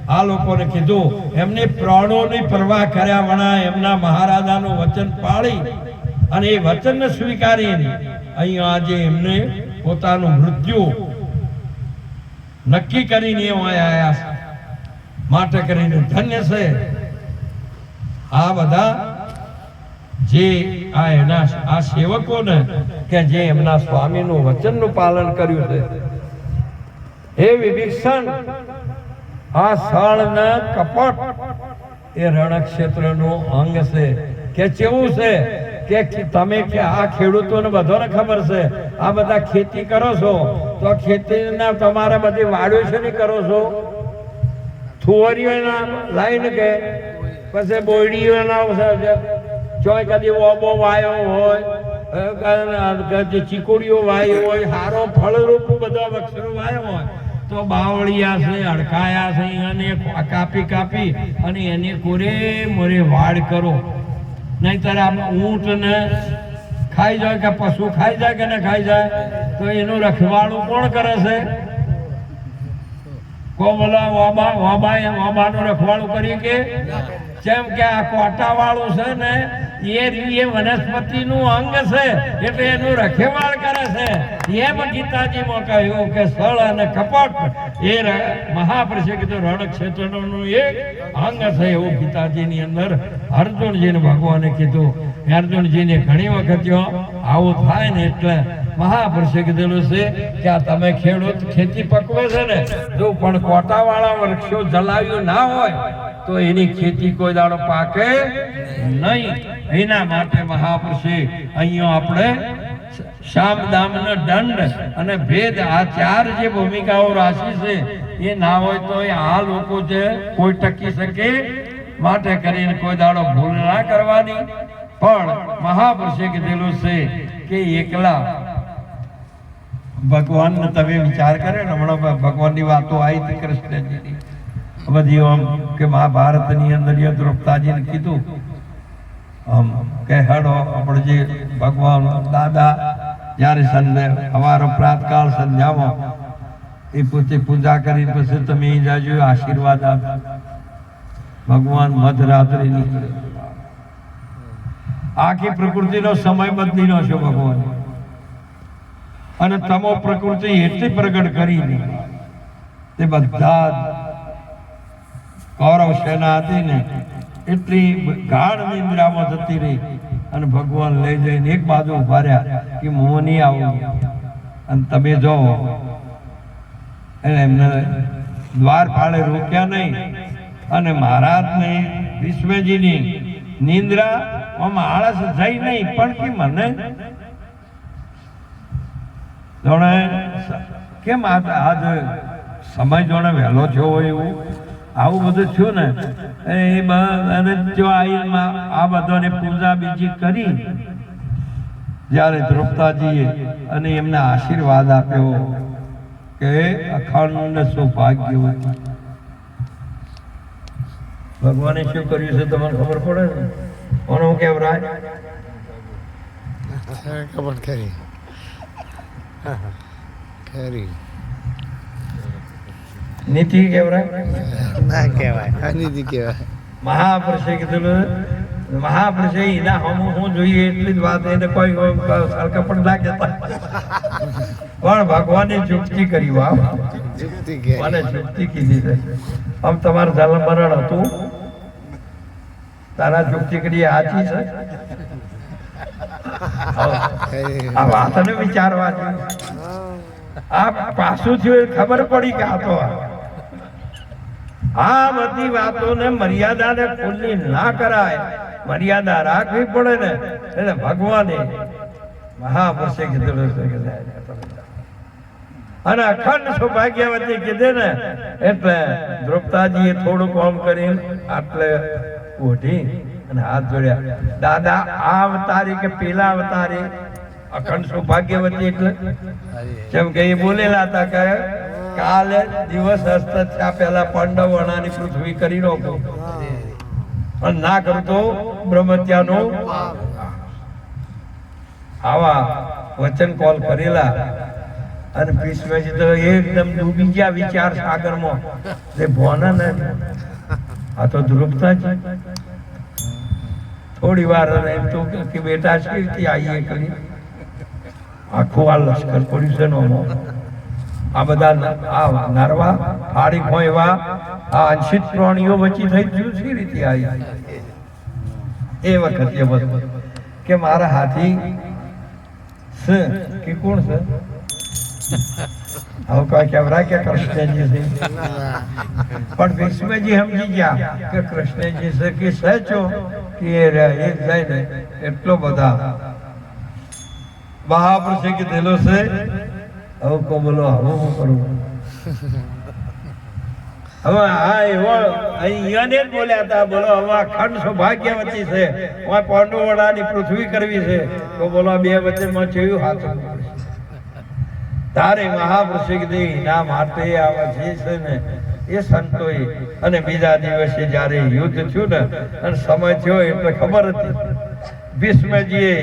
આ લોકોને કીધું, એમને પ્રાણોની પરવા કર્યા વણા એમના મહારાજાનું વચન પાળી અને એ વચનને સ્વીકારીને અહીં આજે એમને પોતાનું મૃત્યુ નક્કી કરીને આવ્યા છે. માટે કરીને ધન્ય છે આ બધા જે આ સેવકોને કે જે એમના સ્વામીનું વચનનું પાલન કર્યું છે. હે વિભીષણ, આ સળ ને કપટ એ રણક્ષેત્રનું અંગ છે. કે કેવું છે કે તમે કે આ ખેડૂતોને બધાને ખબર છે, આ બધા ખેતી કરો છો તો ખેતીના તમારે બધી વાડીઓ છે ને કરો છો, થુવરીઓના લાઈન કે પછી બોયડીઓના ચોય કદી ઓબો વાયો હોય, ચીકુડીઓ વાયો હોય, હારો ફળરૂપ બધા વૃક્ષો વાયો હોય તો બાવળિયા છે, અડકાયા છે, અને કાપી અને એને કોરે મોરે વાડ કરો. નહીતર આમ ઊંટ ને ખાઈ જાય કે પશુ ખાઈ જાય કે ન ખાઈ જાય તો એનું રખવાળું કોણ કરે છે? કોબલા વાબાનું રખવાળું કરી કે જેમ કે આ કોટા વાળું છે ને એ વનસ્પતિ નું અંગ છે એટલે એનું રખેવાળ કરે છે. એમ ગીતાજીમાં કહ્યું કે સળ અને કપટ એ મહાપુરુષે કીધું રણ ક્ષેત્રનું એક અંગ છે એવું ગીતાજીની અંદર અર્જુનજીને ભગવાને કીધું. અર્જુનજીને ઘણી વખત આવું થાય ને એટલે મહાપુરુષે કીધેલું છે કે આ તમે ખેડૂત ખેતી પકવે છે ને જો પણ કોટાવાળા વૃક્ષો જલાવ્યું ના હોય તો એની ખેતી કોઈ દાડો પાકે નહીં. એના માટે મહાપુરુષે અહીંયા આપણે શામ દામનો દંડ અને ભેદ આ ચાર જે ભૂમિકાઓ રાશિ છે એ ના હોય તો આ લોકો જે કોઈ ટકી શકે માટે કરીને કોઈ દાડો ભૂલ ના કરવાની. પણ મહાપુરુષે કીધેલું છે કે એકલા ભગવાનને તમે વિચાર કરે ને હમણાં ભગવાનની વાતો આવી હતી કૃષ્ણજીની બધી આમ કે મહાભારતની અંદર દ્રૌપદીને કીધું કે હેડો આપણે જે ભગવાન દાદા જ્યારે અમારો પ્રાતકાળ સંધ્યામાં એ પોતે પૂજા કરી પછી તમે જાજો આશીર્વાદ આપ. ભગવાન મધરાત્રે નીકળે આખી પ્રકૃતિનો સમય બદલીનો છે ભગવાન અને તમો પ્રકૃતિ એટલી પ્રગટ કરી તે બધા કૌરવ સેના હતી ને એટલી ગાઢ નિંદ્રામાં જતી રહી અને ભગવાન લઈ જઈને એક બાજુ ઉભા રહ્યા કે હું નહીં આવું અને તમે જો એમને દ્વાર ફાળે રોક્યા નહીં અને મહારાજને વિશ્વજીની નિંદ્રા આમાં આળસ જઈ નહીં પણ કે મને જોણે કેમ આજ સમય જોણે વહેલો થયો હોય એવું આવું બધું થયું ને એ અને જો આ બધાને પૂજા બીજી કરી જ્યારે દ્રૌપદીએ અને એમને આશીર્વાદ આપ્યો કે અખંડ સૌભાગ્યવતી. ભગવાને શું કર્યું છે તમને ખબર પડે ને કોનો કેવરાય ખબર ખરી ખરી નીતિ કેવરાય ના કહેવાય અનિતિ કહેવાય. મહાપુરુષે કીધું મહાપુરુષે એના હું જોઈએ એટલી જ વાત એને કોઈ પણ ના કહેતા પણ ભગવાને ચૂકતી કરી મને ચૂકતી કીધી છે. આમ તમારું જન્મ મરણ હતું તારા ચૂકતી કરી સાચી છે આ વાતને વિચારવા આ પાછું થયું ખબર પડી કે આ તો આ બધી વાતોને મર્યાદાને ખુલ્લી ના કરાય મર્યાદા રાખવી પડે ને એટલે ભગવાને મહાપુરુષે કીધેલું છે અને અખંડ સૌભાગ્યવતી કીધે ને એટલે દ્રૌપદીએ થોડું કામ કરીને આટલે ઉઠી અને હાથ જોડ્યા. દાદા આ અવતારી કે પેલા અવતારી અખંડ સૌભાગ્યવતી એટલે જેમ કે એ બોલેલા હતા કે કાલે દિવસ હસ્ત થયા પહેલા પાંડવ અણાની પૃથ્વી કરી નાખો અને ના કરું તો બ્રહ્મત્યાનો આવા વચન કોલ કરેલા અને ભીષ્મજી તો એકદમ ડૂબી ગયા વિચાર સાગરમાં એટલે ભોના ને આ તો દ્રૌપદી થોડી વાર તો કે બેટા શેથી આવીએ કરી આખું આ લશ્કર પડ્યું છે નો આ બધા આ નારવા ફાડી ખોયવા આ અંશિત પ્રાણીઓ વચ્ચે થઈ ગયું છે રીતે આવી એ વખતે બધું કે મારા હાથી છે કે કોણ છે હવે કોઈ કેવરા કે કૃષ્ણજી છે પણ ભીષ્મજી સમજી ગયા કે કૃષ્ણજી છે કે સચો કે એ જાય ને એટલો બધા મહાપુરુષે કીધેલો છે હવે કો બોલો હવે હું કરું હવે આ એવો અહીંયાને જ બોલ્યા હતા બોલો હવે અખંડ સૌભાગ્યવતી છે પાંડવોડાની પૃથ્વી કરવી છે તો બોલો બે વચ્ચેમાં જોયું હાથ તારે મહાપુરુષે કીધી ના માટે આવે જે છે ને એ સંતોએ અને બીજા દિવસે જયારે યુદ્ધ થયું ને અને સમય થયો એટલે ખબર હતી ભીષ્મજીએ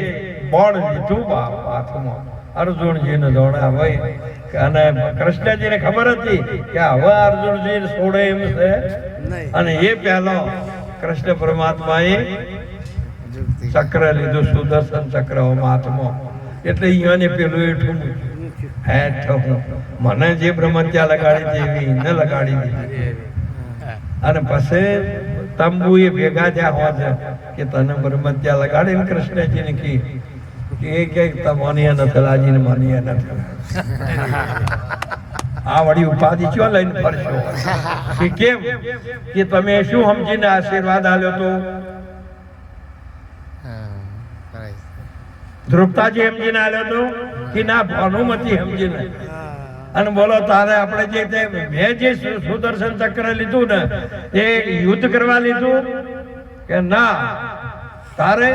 બોણ લીધું હાથમાં અર્જુનજીને દોડાવાય અને કૃષ્ણજીને ખબર હતી કે હવે અર્જુનજી છોડે એમ છે અને એ પહેલો કૃષ્ણ પરમાત્માએ ચક્ર લીધું સુદર્શન ચક્ર હાથમાં એટલે અહીંયાને પેલું એઠું હેઠ હું મને જે બ્રહ્મત્યા લગાડી હતી એવી ન લગાડી દીધી અને પછી તંબુ એ ભેગા થયા હોય છે કે તને બ્રહ્મત્યા લગાડીને કૃષ્ણજીને કી કે એ કે માનીએ નથી લાજીને માનીએ નથી આ વળી ઉપાધિ ચો લઈને ફરશો કે કેમ કે તમે શું સમજીને આશીર્વાદ આલ્યો તો ધ્રુપતાજી સમજીને આલ્યો તો કે ના ભાનુમતી સમજીને અને બોલો તારે આપણે જે મેં જે સુદર્શન ચક્ર લીધું ને એ યુદ્ધ કરવા લીધું કે ના તારે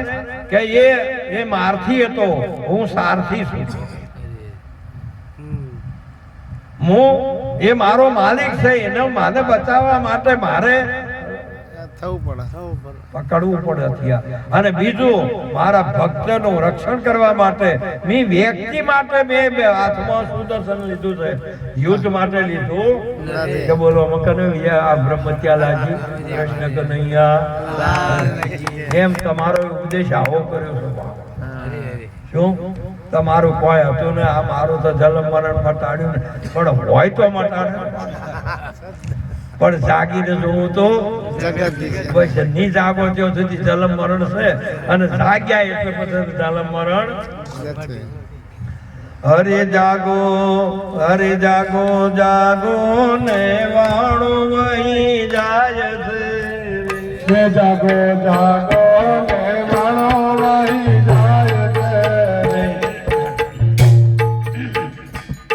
કે એ મારથી હતો હું સારથી છું હું એ મારો માલિક છે એને માને બચાવવા માટે મારે પકડવું પડે હથિયાર અને બીજું મારા ભક્તનું રક્ષણ કરવા માટે મેં વ્યક્તિ માટે મેં હાથમાં સુદર્શન લીધું છે યુદ્ધ માટે લીધું કે બોલો આ બ્રહ્મત્યા લાજી કૃષ્ણ કનૈયા એમ તમારો ઉપદેશ આવો કર્યો છે શું તમારું કોઈ હતું ને આ મારું તો જન્મ મરણ મટાડ્યું ને પણ હોય તો મટાડે પણ જાગીને જોવું તો બસ ની જાગો ત્યાં સુધી જન્મ મરણ છે અને જાગ્યા એટલે પછી જન્મ મરણ હરે જાગો જાગો ને વાણો વહી જાય છે જાગો ને વાણો વહી જાય છે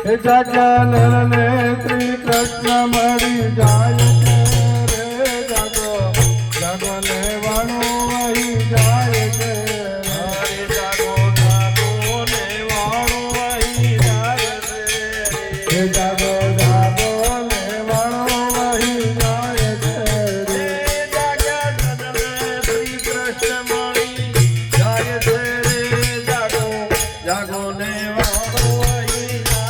જગનને શ્રી કૃષ્ણ મળી જાય છે રે જાગો ને વાણો વહી જાય છે હરે જાગો ને વાણો વહી જાય છે જાગો ને વાણો વહી જાય છે રે જગનને શ્રી કૃષ્ણ મળી જાય છે રે જાગો ને વાણો વહી જાય છે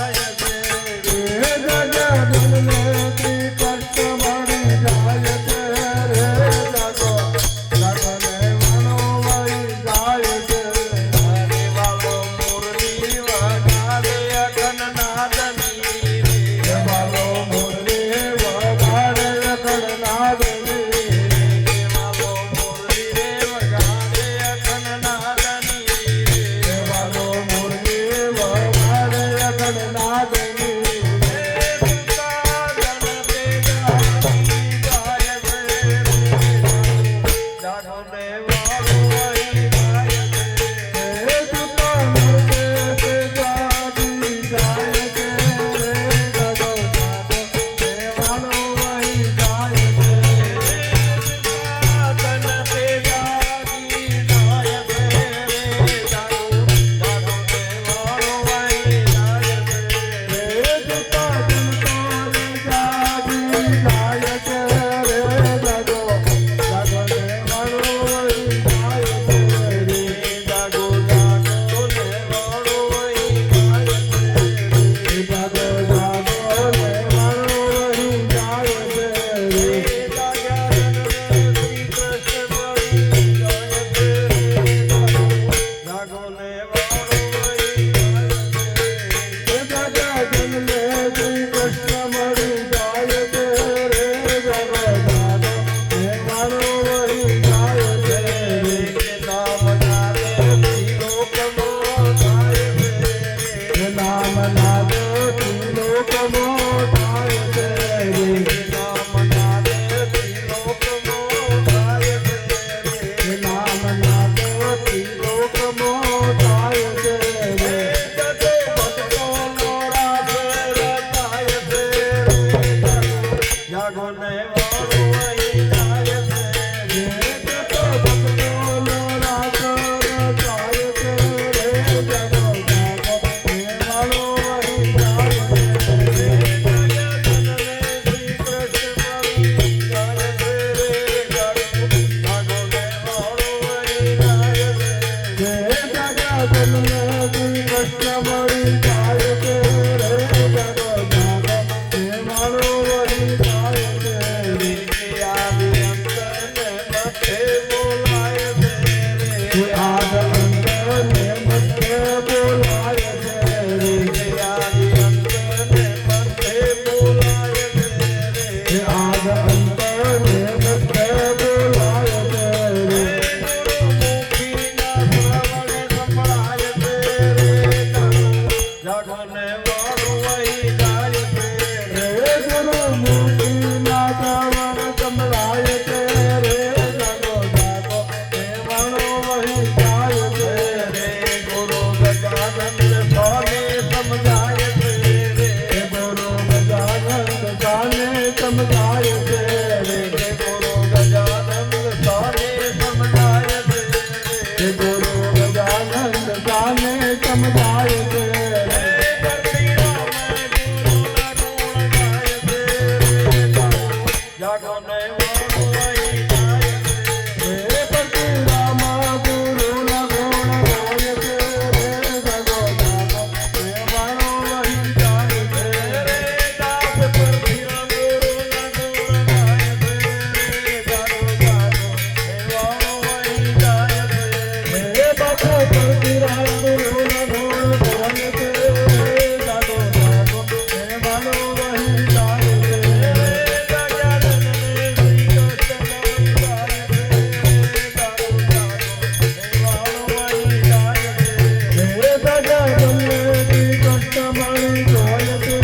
હોય તું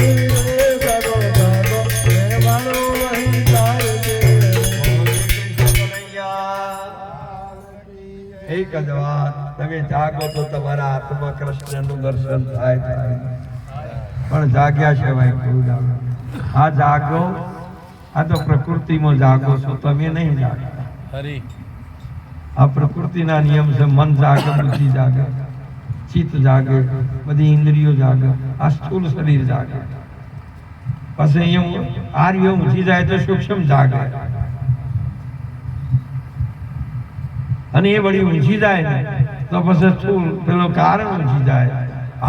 જાગો જાગો મહેરબાનો વહી તારજે એક જ વાત, તમે જાગો તો તમારા આત્મા કૃષ્ણનું દર્શન થાય. પણ જાગ્યા છે ભાઈ ગુરુદાસ. આ જાગો, આ તો પ્રકૃતિમાં જાગો છો, તમે નહીં જાગતા. આ પ્રકૃતિના નિયમ છે. મન જાગે, બુદ્ધિ જાગે, ચિત્ત જાગે, બધી ઇન્દ્રિયો જાગે, આ સ્થૂલ શરીર જાગે. પછી અહીંયા આર્યો ઊંચી જાય તો સૂક્ષ્મ જાગે, અને એ વળી ઊંચી જાય ને તો પછી સ્થૂલ પેલો કારણ ઊંચી જાય.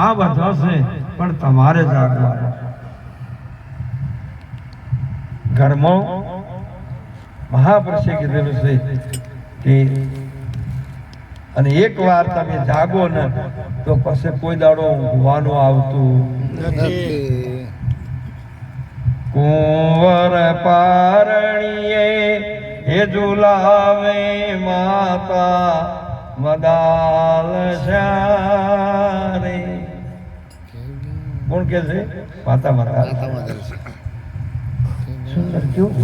આ બધા છે, પણ તમારે જાગવાનું. ઘરમાં મહાપુરુષે કીધેલું છે કે અને એક વાર તમે જાગો ને તો પછી કોઈ દાડો ઊંઘવાનું આવતું નથી. કુંવર પારણીએ હે ઝુલાવે માતા મદાલ શારે. કોણ કે છે? માતા મદાલ. સુંદર ક્યું?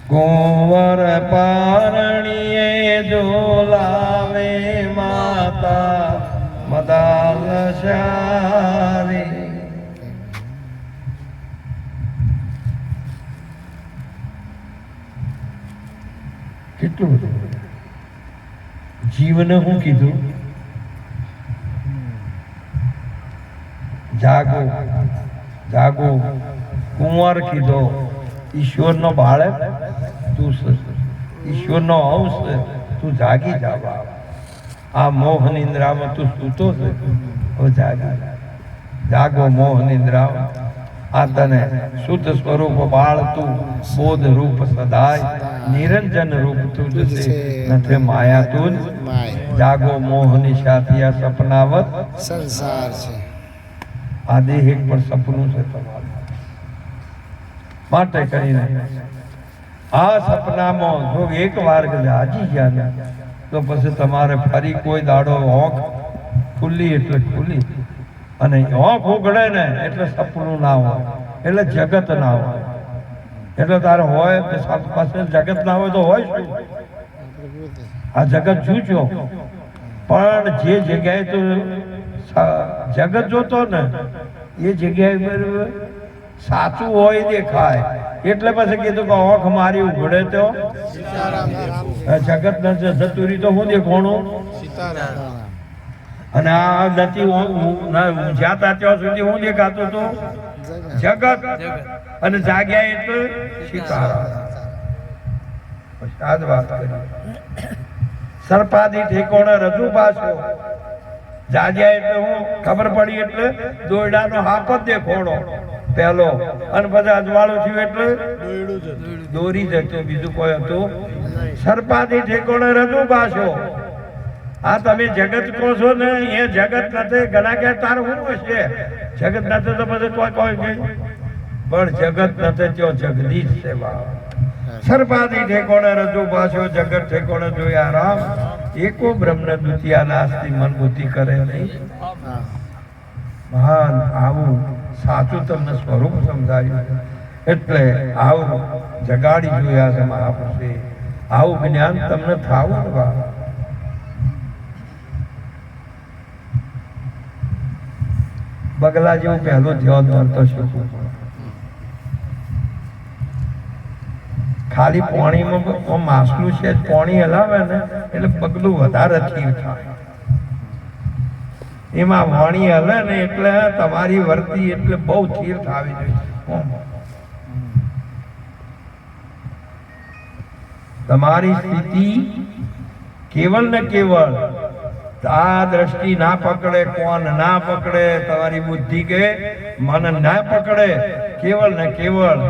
કુંવર પારણીએ ઝુલાવે માતા મદાલ શારે. કેટલું બધું જીવને હું કીધું? જાગો જાગો. કુંવર કીધો, ઈશ્વરનો બાળક તું છે, ઈશ્વરનો અંશ છે, તું જાગી જા બાપ. આ મોહ નિંદ્રામાં તું સૂતો છે, હવે જાગી જાગો. મોહ નિંદ્રામાં આ તને શુદ્ધ સ્વરૂપ બાળ તું, બોધ રૂપ સદાય, નિરંજન રૂપ તું છે, નથી માયા તું. જાગો મોહ નિશાથી આ સપનાવત સંસાર છે. આ દેહ એક પણ સપનું છે તમારું. માટે કરીને આ સપનામાં જો એક વાર જાગી ગયા ને તો પછી તમારે ફરી કોઈ દાડો આંખ ખુલ્લી એટલે ખુલ્લી, અને આંખ ઉઘડે ને એટલે સપનું ના હોય, એટલે જગત ના હોય. એટલે તારે હોય પાસે જગત ના હોય તો હોય શું? આ જગત જૂજો, પણ જે જગ્યાએ તો જગત જોતો ને એ જગ્યાએ સાચું હોય દેખાય. એટલે પછી કીધું કે આંખ મારી ઉઘડે તો જગત ન જતું રહી તો હું દેખાણું. અને આ નથી જ્યાં ત્યાં સુધી હું દેખાતું હતું જગત, અને જાગ્યા એટલે સીતારામ. આ જ વાત કરી. સર્પાદી ઠેકોણે રજૂ પાછો. જાગ્યા એટલે હું ખબર પડી એટલે દોરડાનો હાથ જ દેખોડો પહેલો, અને પછી અજવાળું થયું એટલે દોરી જતો, બીજું કોઈ હતું. સર્પાદી ઠેકોણે રજૂ પાછો. આ તમે જગત કહો છો ને, એ જગત નથી. ઘણા કે તાર હું હશે જગત નથી તો પછી કોઈ કોઈ પણ જગત નથી, ત્યાં જગદીશ છે બાપ. સર્પાદી ઠેકોણે રજૂ પાછો, જગત ઠેકોણે જોયા રામ. એકો બ્રહ્મ દ્વિતીયા નાસ્તી, મન બુદ્ધિ કરે નહીં. મહાન આવું સાચું તમને સ્વરૂપ સમજાયું, એટલે આવું જગાડી જોયા છે મહાપુરુષે. આવું જ્ઞાન તમને થાવું ને. બગલા જેવું પહેલું ધ્યાન ધરતો શીખવું. ખાલી પાણીમાં માસલું છે, પાણી હલાવે ને એટલે બગલું વધારે થીર થાય. એમાં વાણી હલે ને એટલે તમારી વર્તી એટલે બહુ થીર થાવી જોઈએ. તમારી સ્થિતિ કેવળ ને કેવળ આ દ્રષ્ટિ ના પકડે, કોણ ના પકડે, તમારી બુદ્ધિ કે મન ના પકડે, કેવળ ને કેવળ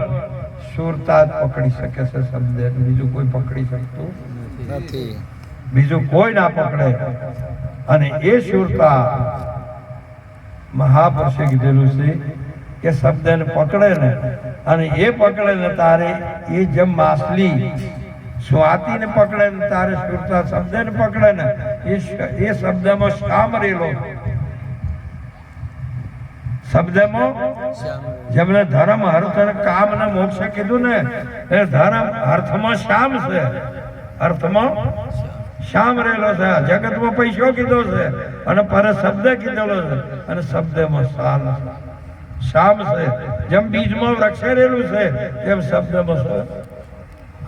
સુરતા જ પકડી શકે છે શબ્દ. બીજું કોઈ પકડી શકતું નથી. બીજું કોઈ ના પકડે. અને એ સુરતા મહાપુરુષે કીધેલું છે કે શબ્દને પકડે ને, અને એ પકડે ને તારે એ જેમ માછલી સ્વાતિને પકડે ને તારે સુરતા શબ્દને પકડે ને, એ શબ્દમાં શામ રેલો શબ્દમાં જેમને ધર્મ અર્થ અને કામ અને મોક્ષ કીધું ને એ ધર્મ અર્થમાં શ્યામ છે, અર્થમાં શ્યામ રહેલો છે, જગતમાં પૈસો કીધો છે અને પર શબ્દ કીધેલો છે અને શબ્દમાં શામ શ્યામ છે. જેમ બીજમાં વૃક્ષ રહેલું છે તેમ શબ્દમાં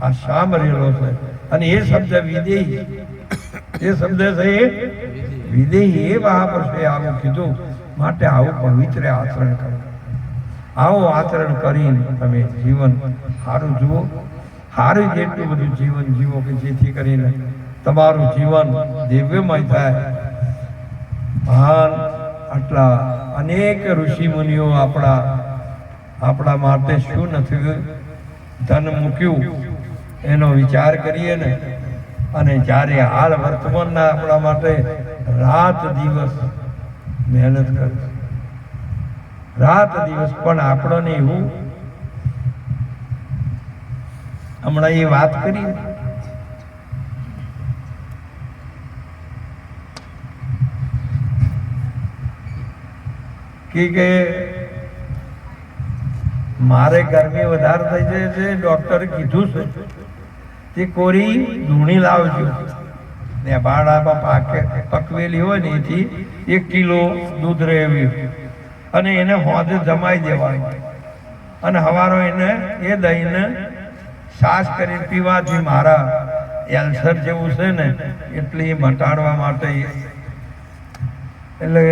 આ શ્યામ રહેલો છે અને એ શબ્દ વિદેહી, એ શબ્દ છે એ વિદેહી. એ મહાપુરુષે આવું કીધું, માટે આવું પવિત્ર આચરણ કરો. આવું આચરણ કરીને તમે જીવન સારું જુઓ, સારું જેટલું બધું જીવન જીવો કે જેથી કરીને તમારું જીવન દિવ્યમય થાય. મહાન આટલા અનેક ઋષિ મુનિઓ આપણા માટે શું નથી ધન મૂક્યું એનો વિચાર કરીએ ને, અને જ્યારે હાલ વર્તમાનના આપણા માટે રાત દિવસ મહેનત કરે, રાત દિવસ. પણ આપણને એવું હમણાં એ વાત કરી કે મારે ગરમી વધારે થઈ જાય છે, ડોક્ટરે કીધું છે તે કોરી ધૂણી લાવજો ને બાળામાં પકવેલી હોય ને એથી 1 કિલો દૂધ રહેવી અને એને હોદે જમાઈ દેવાનું અને હવારો એને એ દહીંને છાશ કરી પીવાથી મારા એલ્સર જેવું છે ને એટલે એ મટાડવા માટે એટલે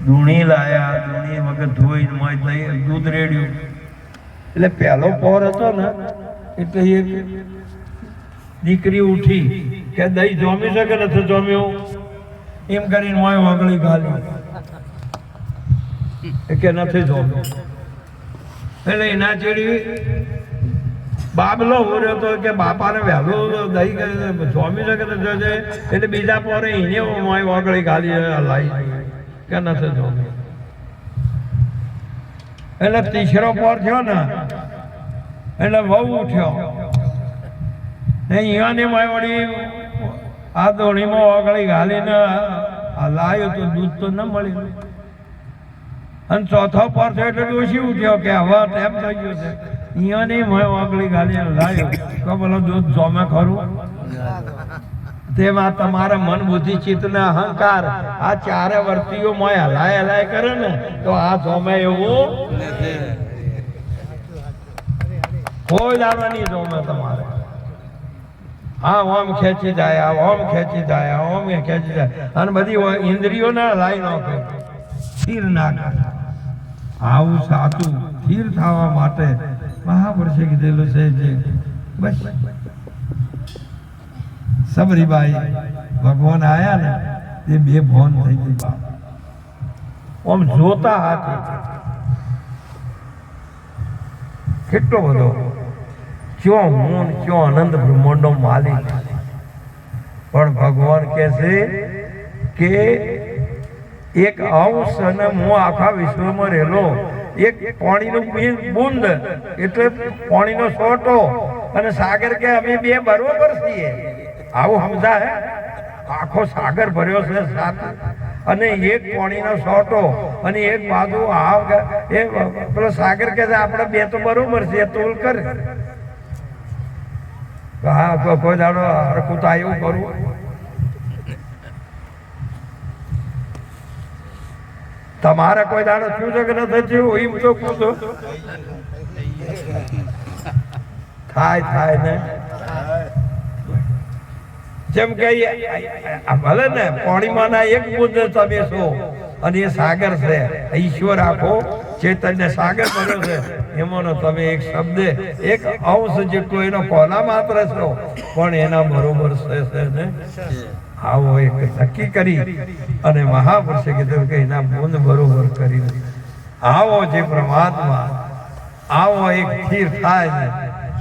ધૂણી લાયા. ધૂણી વગર ધોઈને દહીં દૂધ રેડ્યું. એટલે પહેલો પોર હતો ને એટલે એ દીકરી ઉઠી કે દહીં જોમી છે કે નથી જોમ્યું એમ કરીને મોય વાગળી ગાલ્યું કે નથી જોમ્યું. એટલે એના ચેડી બાબલો હોર્યો તો કે બાપાને વહેલું દહીં જોમી છે કે નથી જોજે. એટલે બીજા પોરે એને મોય વાગળી ગાલી લાવી કે નથી જોમ્યું. એટલે ત્રીસરો પોર થયો ને એટલે વહુ ઉઠ્યો અહીંયાની વળી આ દોણીમાં ઓગળી ઘાલીને લાવ્યો તો દૂધ તો ન મળ્યું. અને ચોથો પર થયો એટલે ડોશી ઉઠ્યો કે હવે ટેપ થઈ ગયો છે. અહીંયાની ઓગળી ઘાલીને લાવ્યો તો બોલો દૂધ જોમે ખરું. તેમાં તમારા મન બુદ્ધિ ચિત્ત ને અહંકાર આ ચારે વર્તીઓ મોય હલાય હલાય કરે ને તો આ જોમે એવું કોઈ દાડવાની જોમે તમારે. હા ઓમ ખેંચી જાય, ઓમ ખેંચી જાય, ઓમ ખેંચી જાય અને બધી ઇન્દ્રિયો ના લાઈ નાખે, સ્થિર ના કરે. આવું સાચું સ્થિર થવા માટે મહાપુરુષે કીધેલું છે જે બસ સબરીબાઈ ભગવાન આયા ને તે બે ભોન થઈ ગઈ. ઓમ જોતા હાથે કેટલો બધો ક્યો હું ક્યો આનંદ બ્રહ્માંડો માલિક. પણ ભગવાન કહે છે કે એક અંશ અને હું આખા વિશ્વમાં રહેલો એક પાણીનું બુંદ એટલે પાણીનો સોટો અને સાગર કે અમે બે બરોબર છીએ. આવું સમજા હે? આખો સાગર ભર્યો છે સાથે અને એક પાણીનો સોટો અને એક બાજુ આવ એ પેલો સાગર કે આપણે બે તો બરોબર છે તોલ કર. હા તો કોઈ દાડો હરકું તો એવું કરવું. તમારે કોઈ દાડો થયું છે કે નથી થયું એમ તો પૂછો. થાય ને જેમ કે ભલે ને પાણીમાં ના એક બુંદ તમે છો અને એ સાગર છે. ઈશ્વર આખો ચેતન્ય સાગર બન્યો છે એમાંનો તમે એક શબ્દ એક અંશ જેટલો એનો પહેલા માત્ર છો પણ એના બરોબર છે ને. આવો એક નક્કી કરી અને મહાપુરુષે કીધું કે એના બુંદ બરોબર કરી આવો જે પરમાત્મા આવો એક સ્થિર થાય ને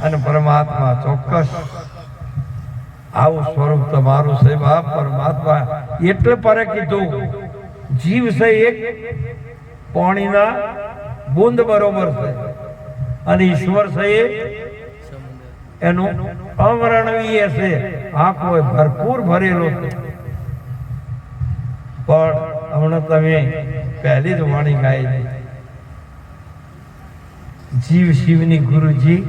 અને પરમાત્મા ચોક્કસ આવું સ્વરૂપ તમારું છે બાપ પરમાત્મા. એટલે પર કીધું જીવ છે એક પાણીના બુંદ બરોબર છે અને ઈશ્વર છે એનું અવર્ણનીય છે, આખો ભરપૂર ભરેલો છે. પણ હમણાં તમે પહેલી જ વાણી ગાય જીવ શિવની ગુરુજી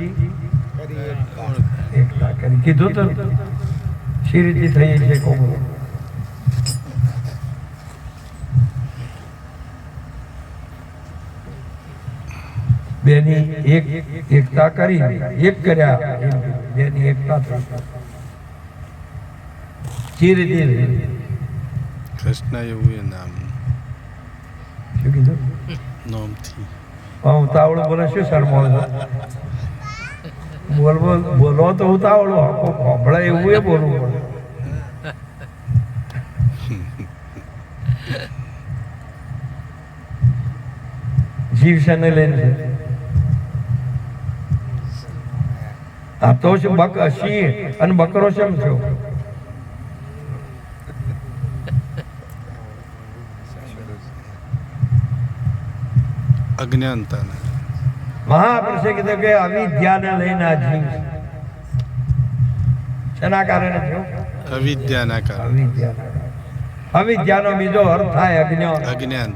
એકતા કરી કીધું તો શી રીતે થઈ છે કોમ બેની એકતા કરી એક કર્યા બેની એકતા થઈ શી રીતે કૃષ્ણ એવું એ નામ શું કીધું નામથી ઉતાવળું બોલે શું શરમો બોલો તો ઉતાવળું હોભળે એવું એ બોલવું પડે જીવ શને લઈને છે આ તો છે બક સિંહ અને બકરો શેમ થયો અજ્ઞાનતાને મહાપુરુષે કીધું કે અવિદ્યાને લઈને આ જીવ છે શેના કારણે થયો અવિદ્યાના કારણે અવિદ્યાનો બીજો અર્થ થાય અજ્ઞાન અજ્ઞાન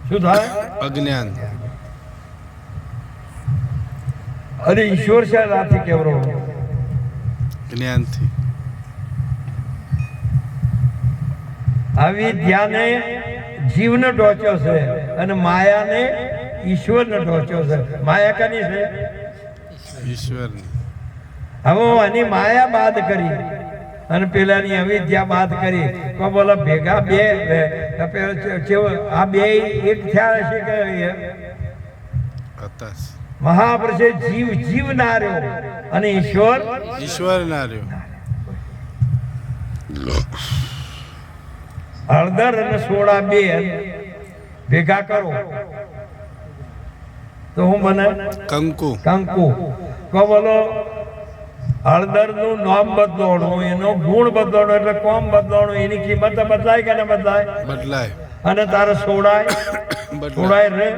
શું થાય અજ્ઞાન અને ઈશ્વર શાથી કેવરો જ્ઞાનથી અવિદ્યાને જીવને ટોચ્યો છે અને માયાને ઈશ્વરને ટોચ્યો છે માયા કની છે ઈશ્વરની હવે હું આની માયા બાદ કરી અને પેલાની અવિદ્યા બાદ કરી તો બોલો ભેગા બે આ બે એક થયા હશે કે હતા મહાપુરુષે જીવ જીવ ના રહ્યો અને ઈશ્વર ઈશ્વર ના રહ્યો હળદર અને સોડા બે ભેગા કરો તો હું બને કંકુ કંકુ કો બોલો હળદર નું નામ બદલાવવાનું એનો ગુણ બદલાવવાનો એટલે કોમ બદલાવવાનું એની કિંમત બદલાય કે ના બદલાય બદલાય અને તારે સોડાય રે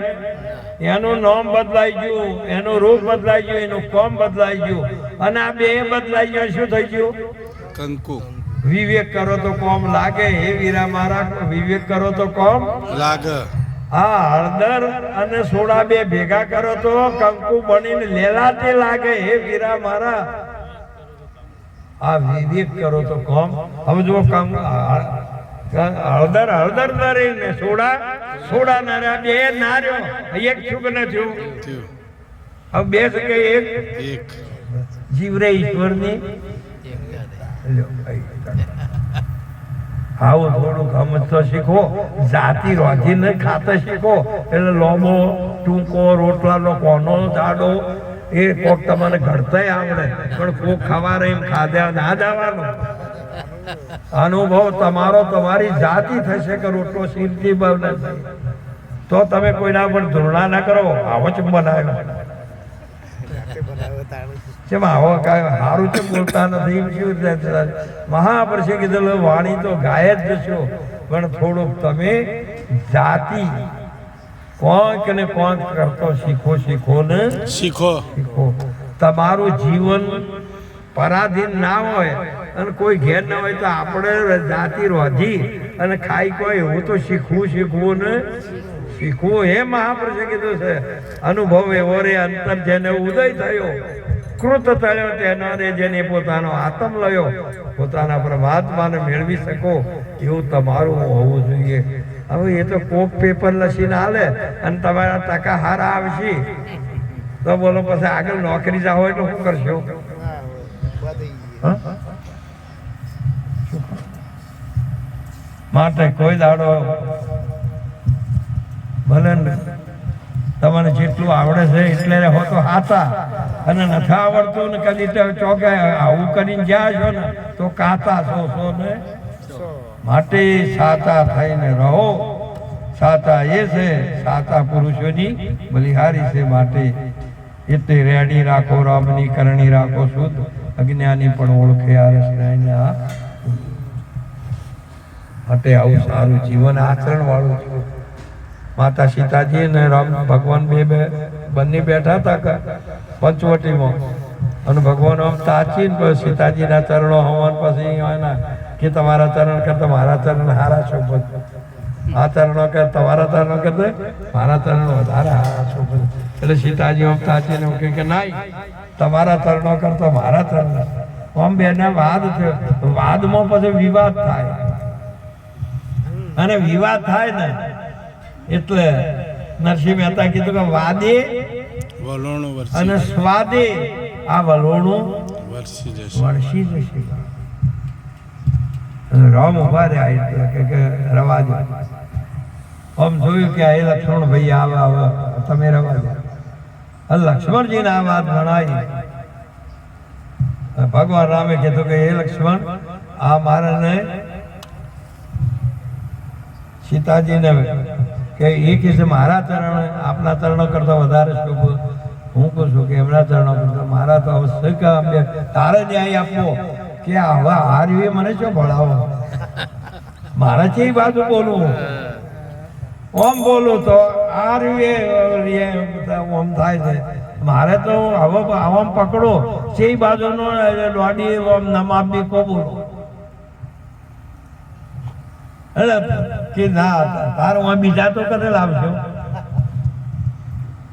એનું નામ બદલાઈ ગયું એનું રૂપ બદલાઈ ગયું એનું કોમ બદલાઈ ગયું અને આ બે બદલાઈ ગયું શું થઈ ગયું કંકુ વિવેક કરો તો કોમ લાગે હે વીરા મારા વિવેક કરો તો કોમ લાગે આ હળદર અને સોડા બે ભેગા કરો તો કંકુ બનીને લેલાતે લાગે હે વીરા મારા આ વિવેક કરો તો કોમ હવે જો હળદર ના રહી ને સોડા ના રહ્યા બે ના રહ્યો એક છુક ન થયું હવે બે શકે એક જીવ રે ઈશ્વર ની આવું થોડુંક સમજતો શીખો જાતિ રોજીને ખાતા શીખો એટલે લોબો ટૂંકો રોટલાનો કોનો જાડો એ કોક તમને ઘડતાય આવડે પણ કોક ખાવા એમ ખાધા ના જવાનો અનુભવ તમારો તમારી જાતિ થશે કે રોટલો શીરથી બને તો તમે કોઈના પણ ધૂળના ના કરો આવો જ બનાવ્યો જેમ આવો સારું છે બોલતા નથી મહાપુરુષે કીધેલું વાણી તો ગાય જ જશો પણ થોડુંક તમે જાતિ કોંક ને કોંક કરતો શીખો ને શીખો તમારું જીવન પરાધીન ના હોય અને કોઈ ઘેર ના હોય તો આપણે જાતિ રોધી અને ખાઈ કોઈ એવું તો શીખવું ને શીખવું હે મહાપુરુષે કીધું છે અનુભવ એવો રે અંતર જેને ઉદય થયો કૃત થયો તેનો રે જેને પોતાનો આત્મ લયો પોતાના પરમાત્માને મેળવી શકો એવું તમારું હોવું જોઈએ હવે એ તો કોક પેપર લસીને હાલે અને તમારા ટકા હારા આવશે તો બોલો પછી આગળ નોકરી જાવ હોય તો શું કરશો માટે કોઈ દાડો ભલે તમને જેટલું આવડે છે એટલે રહો તો હાથા અને નથી આવડતું ને કદી ચોકે આવું કરીને જ્યાં છો ને તો કાતા છો ને માટે સાતા થઈને રહો સાતા એ છે સાતા પુરુષોની બલિહારી છે માટે એટલે રેડી રાખો રામની કરણી રાખો શુદ્ધ અજ્ઞાની પણ ઓળખે આ રસનાઈને આ માટે આવું સારું જીવન આચરણ વાળું છે માતા સીતાજી ને રામ ભગવાન બંને બેઠા હતા પંચવટીમાં અને ભગવાન આમ તાચી ને સીતાજીના ચરણો હવાન પછી એના કે તમારા ચરણ કરતા મારા ચરણ હારા છો આ તરણો કર તમારા તરણો કરતો મારા તરણો વધારે હારા છો એટલે સીતાજી આમ તાચીને એમ કહે કે નાઈ તમારા તરણો કરતો મારા તરણો આમ બેના વાદ થયો વાદમાં પછી વિવાદ થાય અને વિવાદ થાય ને એટલે નરસિંહ મહેતા કીધું કે વાદે વલોણું અને વરસી સ્વાદે આ વલોણું વરસી જશે વળસી જશે રામ ઉભા રહ્યા એટલે કે રવા દો આમ જોયું કે એ લક્ષ્મણ ભાઈ આવે હવે તમે રવા દો લક્ષ્મણજીને આ વાત ગણાવી ભગવાન રામે કીધું કે એ લક્ષ્મણ આ મારાને સીતાજીને કે એ કહેશે મારા તરણ આપના તરણો કરતા વધારે શુભ હું કહું છું કે એમના ચરણો કરતા મારા તો અવશ્ય કે અમે તારે ન્યાય આપવો કે હવે આ રીવે મને શું ભણાવો મારા છે એ બાજુ બોલવું ઓમ બોલું તો આ રીવે ઓમ થાય છે મારે તો હવે આમ પકડો છે બાજુનો દોડી ઓમ નમાબી કો બોલો એટલે કે ના તારું બીજા તો કરે લાવશો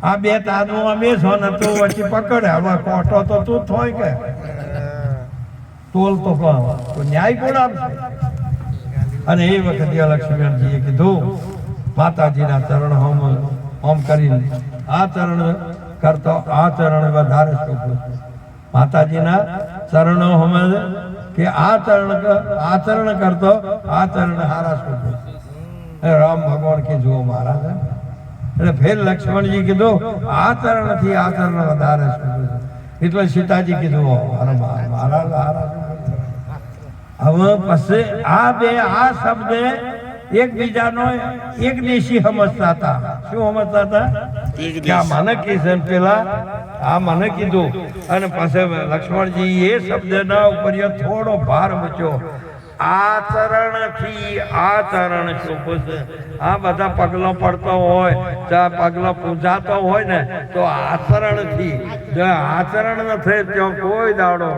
આ બે તારું અમે છો ને તું પછી પકડે હવે કોટો તો તું થોય કે તોલ તો ન્યાય કોણ આપશે અને એ વખતે લક્ષ્મણજીએ કીધું માતાજીના ચરણ હોમ કરીને આ ચરણ કરતો આ ચરણ વધારે શુભ માતાજીના ચરણો હોમ કે આ ચરણ કરતો આ ચરણ હારા શુભ રામ ભગવાન કે જુઓ મહારાજ એટલે ફેર લક્ષ્મણજી કીધું આ ચરણ થી આ ચરણ વધારે શુભ એટલે સીતાજી કીધું મારા હવે પછી આ બે આ શબ્દ એકબીજાનો એક દેશી સમજતા હતા શું સમજતા હતા કે આ મને કીધું પેલા આ મને કીધું અને પછી લક્ષ્મણજી એ શબ્દના ઉપર થોડો ભાર મૂક્યો આચરણ થી આચરણ શુભ છે આ બધા પગલો પડતો હોય પગલો પૂજાતો હોય ને તો આચરણ થી જો આચરણ ન થાય તો કોઈ દાડો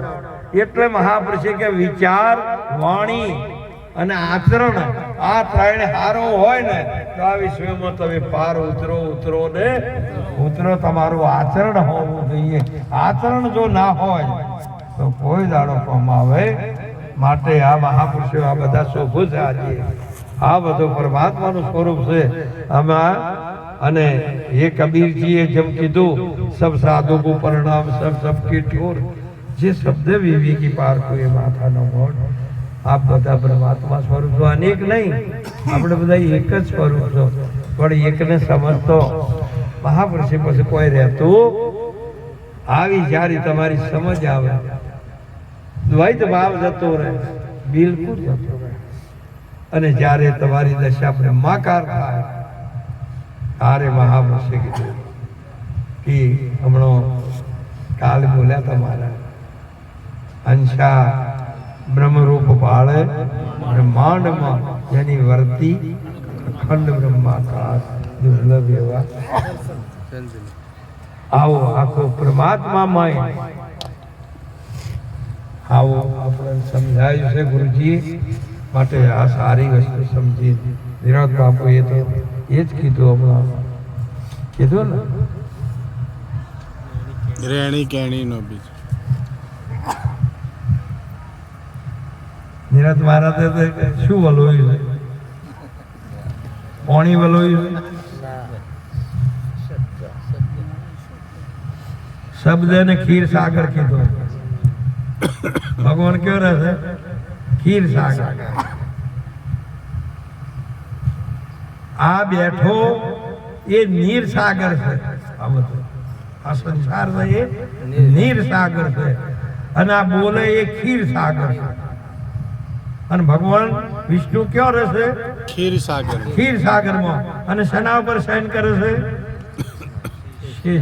એટલે મહાપુરુષે કે વિચાર વાણી અને આચરણ આ ત્રણે હારો હોય ને તો આ વિશ્વમાં તમે પાર ઉતરો ને ઉતરો તમારું આચરણ હોવું જોઈએ આચરણ જો ના હોય તો કોઈ દાડો કમાવે માટે આ મહાપુરુષો આ બધા શોભો છે આજે આ બધું પરમાત્માનું સ્વરૂપ છે આમાં અને એ કબીરજીએ જેમ કીધું સબ સાધુ કો પરિણામ સબ કી ઠોર જે શબ્દ વિવેકી પાર કોઈ માથાનો મોઢ આપ બધા પરમાત્મા સ્વરૂપ છો અનેક નહીં આપણે બધા એક જ સ્વરૂપ છો પણ એકને સમજતો મહાપુરુષે પછી કોઈ રહેતું આવી જ્યારે તમારી સમજ આવે દ્વૈત ભાવ જતો રહે બિલકુલ જતો રહે અને જ્યારે તમારી દશા બ્રહ્માકાર થાય ત્યારે મહાપુરુષે કીધું કે હમણાં કાલ બોલ્યા તમારા અંશા બ્રહ્મરૂપ ભાળે બ્રહ્માંડમાં જેની વર્તી અખંડ બ્રહ્માકાશ દુર્લભ એવા આવો આખો પરમાત્મામય આવો આપણે સમજાયું છે ગુરુજી માટે આ સારી વસ્તુ સમજી વિનોદ બાપુ એ તો એ જ કીધું હમણાં કીધું ને રેણી કેણી નો બીજ નિરત મહારાજે શું વલોયું છે પાણી વલોયું છે શબ્દ ને ખીર સાગર કીધો ભગવાન કેવો રહેશે ખીર સાગર આ બેઠો એ નીર સાગર છે આ બધું આ સંસાર છે એ નીર સાગર છે અને આ બોલે એ ખીર સાગર છે અને ભગવાન વિષ્ણુ ક્યો રહેશે ખીર સાગરમાં અને શેના ઉપર શયન કરે છે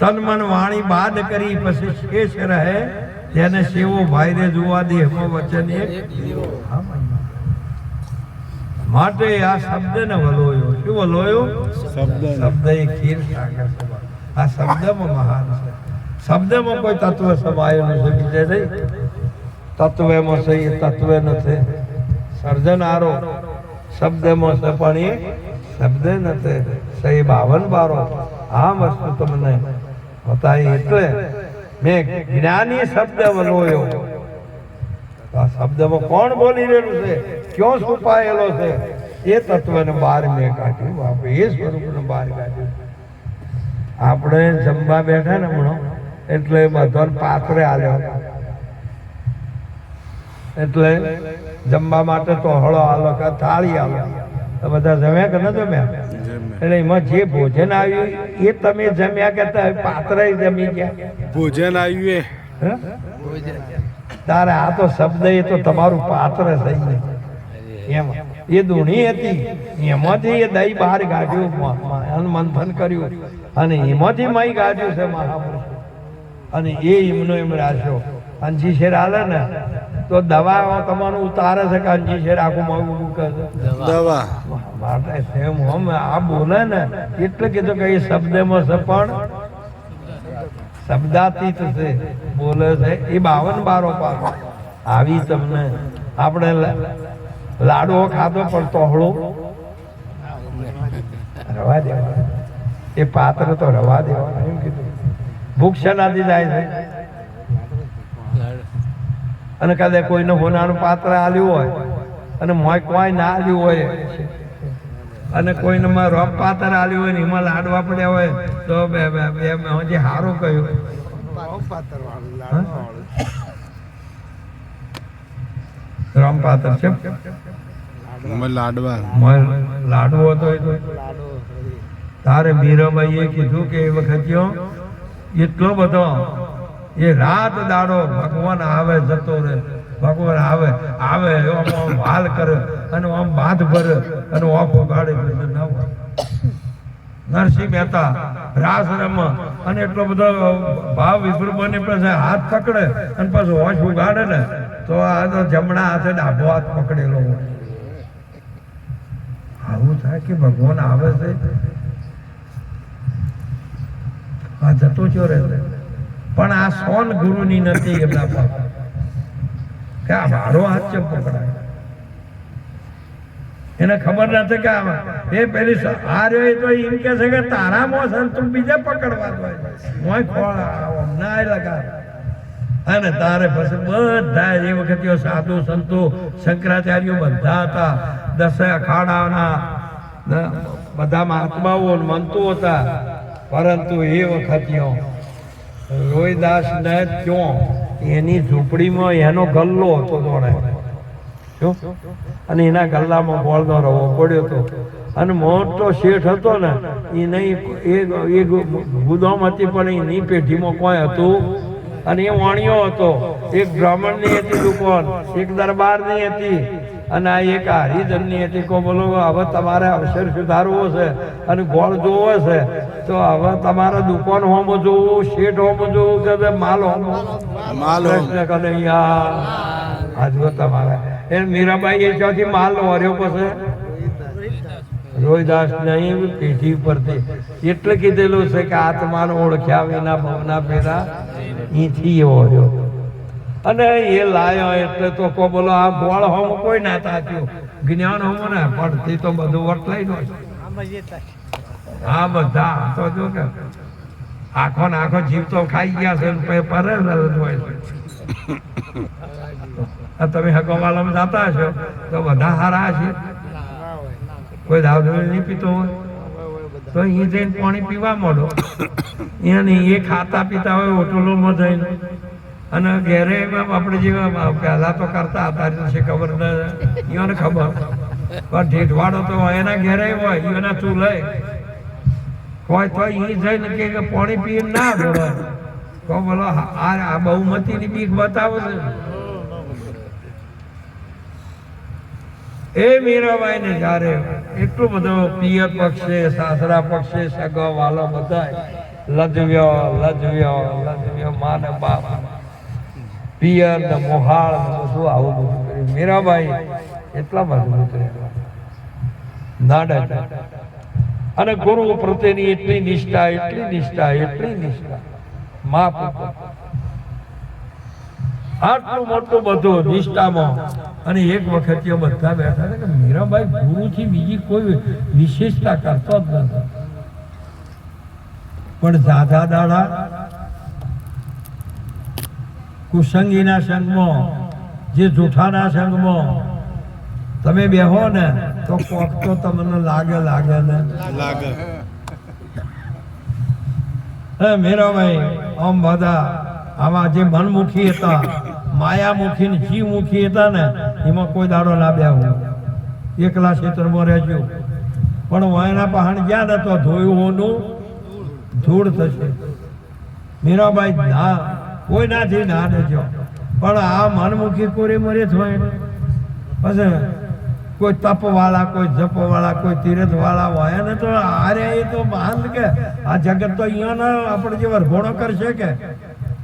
તન મન વાણી બાદ કરી પછી શેષ રહે જેને સેવો ભાઈ રે જોવા દે વચન માટે આ શબ્દ ને વલોયો શું વલોયો શબ્દ એ ખીર સાગર આ શબ્દમાં મહાન છે શબ્દમાં કોઈ તત્વ સમાયેલું છે બીજે નહીં તત્વમાં છે એ તત્વ નથી સર્જનારો શબ્દમાં છે પણ એ શબ્દ નથી સહી 52 આ વસ્તુ તમને બતાવી એટલે મેં જ્ઞાની શબ્દ વલોયો. આ શબ્દમાં કોણ બોલી રહેલું છે, ક્યાં છુપાયેલો છે, એ તત્વને બહાર મેં કાઢ્યું. આપણે એ સ્વરૂપને બહાર કાઢ્યું. આપણે જમવા બેઠા ને હમણાં એટલે બધાને પાત્રે આલ્યો એટલે જમવા માટે તો હળો આલો કે થાળી આલો તો બધા જમ્યા કે ન જમ્યા? એટલે એમાં જે ભોજન આવ્યું એ તમે જમ્યા કે પાત્રે જમી ગયા? ભોજન આવ્યું હે? તારે આ તો શબ્દ એ તો તમારું પાત્ર થઈ ગયું. એમ એ દૂણી હતી એમાંથી એ દહીં બહાર કાઢ્યું, મંથન કર્યું અને એમાંથી મહી કાઢ્યું છે મહાપુરુષ. અને એ એમનો એમ રાખ્યો. અંજી શેર હાલે ને તો દવા તમારું ઉતારે છે કે અંજી શેર આખું મગું કરે દવા માટે સેમ હમ આ બોલે ને એટલે કીધું કે એ શબ્દમાં છે પણ શબ્દાતીત છે, બોલે છે એ 52 પાછો આવી. તમને આપણે લાડવો ખાધો પણ તોહળો રવા દેવા, એ પાત્ર તો રવા દેવા એમ કીધું. ભૂખ શેનાથી જાય છે? અને કદાચ કોઈને હોનાનું પાત્ર આલ્યું હોય અને મોય કોઈ ના આલ્યું હોય અને કોઈને રમ પાત્ર આલ્યું હોય ને એમાં લાડવા પડ્યા હોય તો જે સારું કહ્યું રમ પાત્ર છે લાડવા લાડવો હતો. તારે મીરાબાઈએ કીધું કે એ વખત એટલો બધો એ રાત દાડો ભગવાન આવે જતો રહે, ભગવાન આવે આવે આમ હાલ કરે અને આમ બાંધ ભરે અને ઓફો ગાડી નરસિંહ મહેતા રાસ રમ અને એટલો બધો ભાવ વિભ્ર બને પછી હાથ પકડે અને પછી હોશ ઉગાડે ને તો આ તો જમણા હાથે ડાબો હાથ પકડેલો હોય. આવું થાય કે ભગવાન આવે છે આ જતો છો રહે પણ આ સોન ગુરુની નથી એમના પાસે કે આ મારો હાથ ચમ પકડાય. એને ખબર નથી કે એ પેલી આ રહ્યો તો એમ કે છે કે તારામાં સંતું બીજે પકડવા દો ના લગા. અને તારે પછી બધા એ વખત સાધુ સંતો શંકરાચાર્યો બધા હતા, 10 અખાડાના બધા મહાત્માઓ મંતો હતા. પરંતુ એ વખત રોહિદાસ ને ક્યાં એની ઝૂંપડીમાં એનો ગલ્લો હતો શું અને એના ગલ્લામાં ગોળનો રવો પડ્યો હતો અને મોટો શેઠ હતો ને એને એ ગુદામ હતી પણ એની પેઢીમાં કોઈ હતું અને એ વાણિયો હતો. એક બ્રાહ્મણની હતી દુકાન, એક દરબારની હતી અને આ એક હરિજનની હતી. કો બોલો હવે તમારે અવસર સુધારવો છે અને ગોળ જોવો છે તો હવે તમારે દુકાન હોમ જોવું, શેઠ હોમ જોવું કે માલ હોમ? કૃષ્ણ કનૈયા આજુ તમારે એ મીરાબાઈ એ ચોથી માલ વર્યો પછી રોહિદાસ નહીં પેઢી પરથી એટલે કીધેલું છે કે આત્માને ઓળખ્યા વિના ભવના પેલા અહીંથી એવો રહ્યો. અને એ લાયો એટલે તો કો બોલો આ ગોળ હોમ કોઈ ના તાચ્યું, જ્ઞાન હોમ ને પડતી તો બધું વર્તલાઈ નો. હા બધા તો જો કે આખો ને આખો જીવ તો ખાઈ ગયા છે પરે હોય છે. તમે હકવાલામાં જતા હશો તો બધા હારા છે. કોઈ દાવ નહીં પીતો હોય તો અહીં જઈને પાણી પીવા માંડો. એને એ ખાતા પીતા હોય હોટલોમાં જઈને અને ઘેરે આપણે જેવા પહેલા તો કરતા હતા છે ખબર એને ખબર પણ ઢેઠવાડો તો એના ઘેરે હોય એના ચૂલે હોય તો એ જઈને કે પાણી પીને ના બોલો તો બોલો આ બહુમતીની બીક બતાવો છે. એ મીરાબાઈ ને જયારે એટલું બધો પિયર પક્ષે સાસરા પક્ષે સગો વાલો બધા લજવ્યો માને બાપ પિયર ને મોહાળ ને બધું આવું બધું કર્યું. મીરાબાઈ એટલા મજબૂત રહ્યા અને ગુરુ પ્રત્યેની એટલી નિષ્ઠા મા પુત્ર આટલું મોટું બધું નિષ્ઠામાં. અને એક વખત એ બધા બેઠા હતા કે મીરાબાઈ ગુરુથી બીજી કોઈ વિશેષતા કરતો જ નથી. પણ દાદા દાડા કુસંગીના સંગમાં, જે જૂઠાના સંગમાં તમે બેહો ને તો કોક તો તમને લાગે ને. લાગે. હે મીરાબાઈ આમ બધા આમાં જે મનમુખી હતા, માયામુખી ને જીવમુખી હતા ને, એમાં કોઈ દાડો ના બેહવું, એકલા ક્ષેત્રમાં રહેજો. પણ વાયના પહાણ જ્યાં ને તો ધોયું ધૂળ થશે. મીરાબાઈ ના કોઈ નાથી ના દેજો. પણ આ મનમુખી કોરી મરે હોય પછી કોઈ તપ વાળા, કોઈ જપ વાળા, કોઈ તીર્થ વાળા હોય ને તો આરે એ તો બાંધ કે આ જગત તો અહીંયા આપણે જે વરઘોડો કરશે કે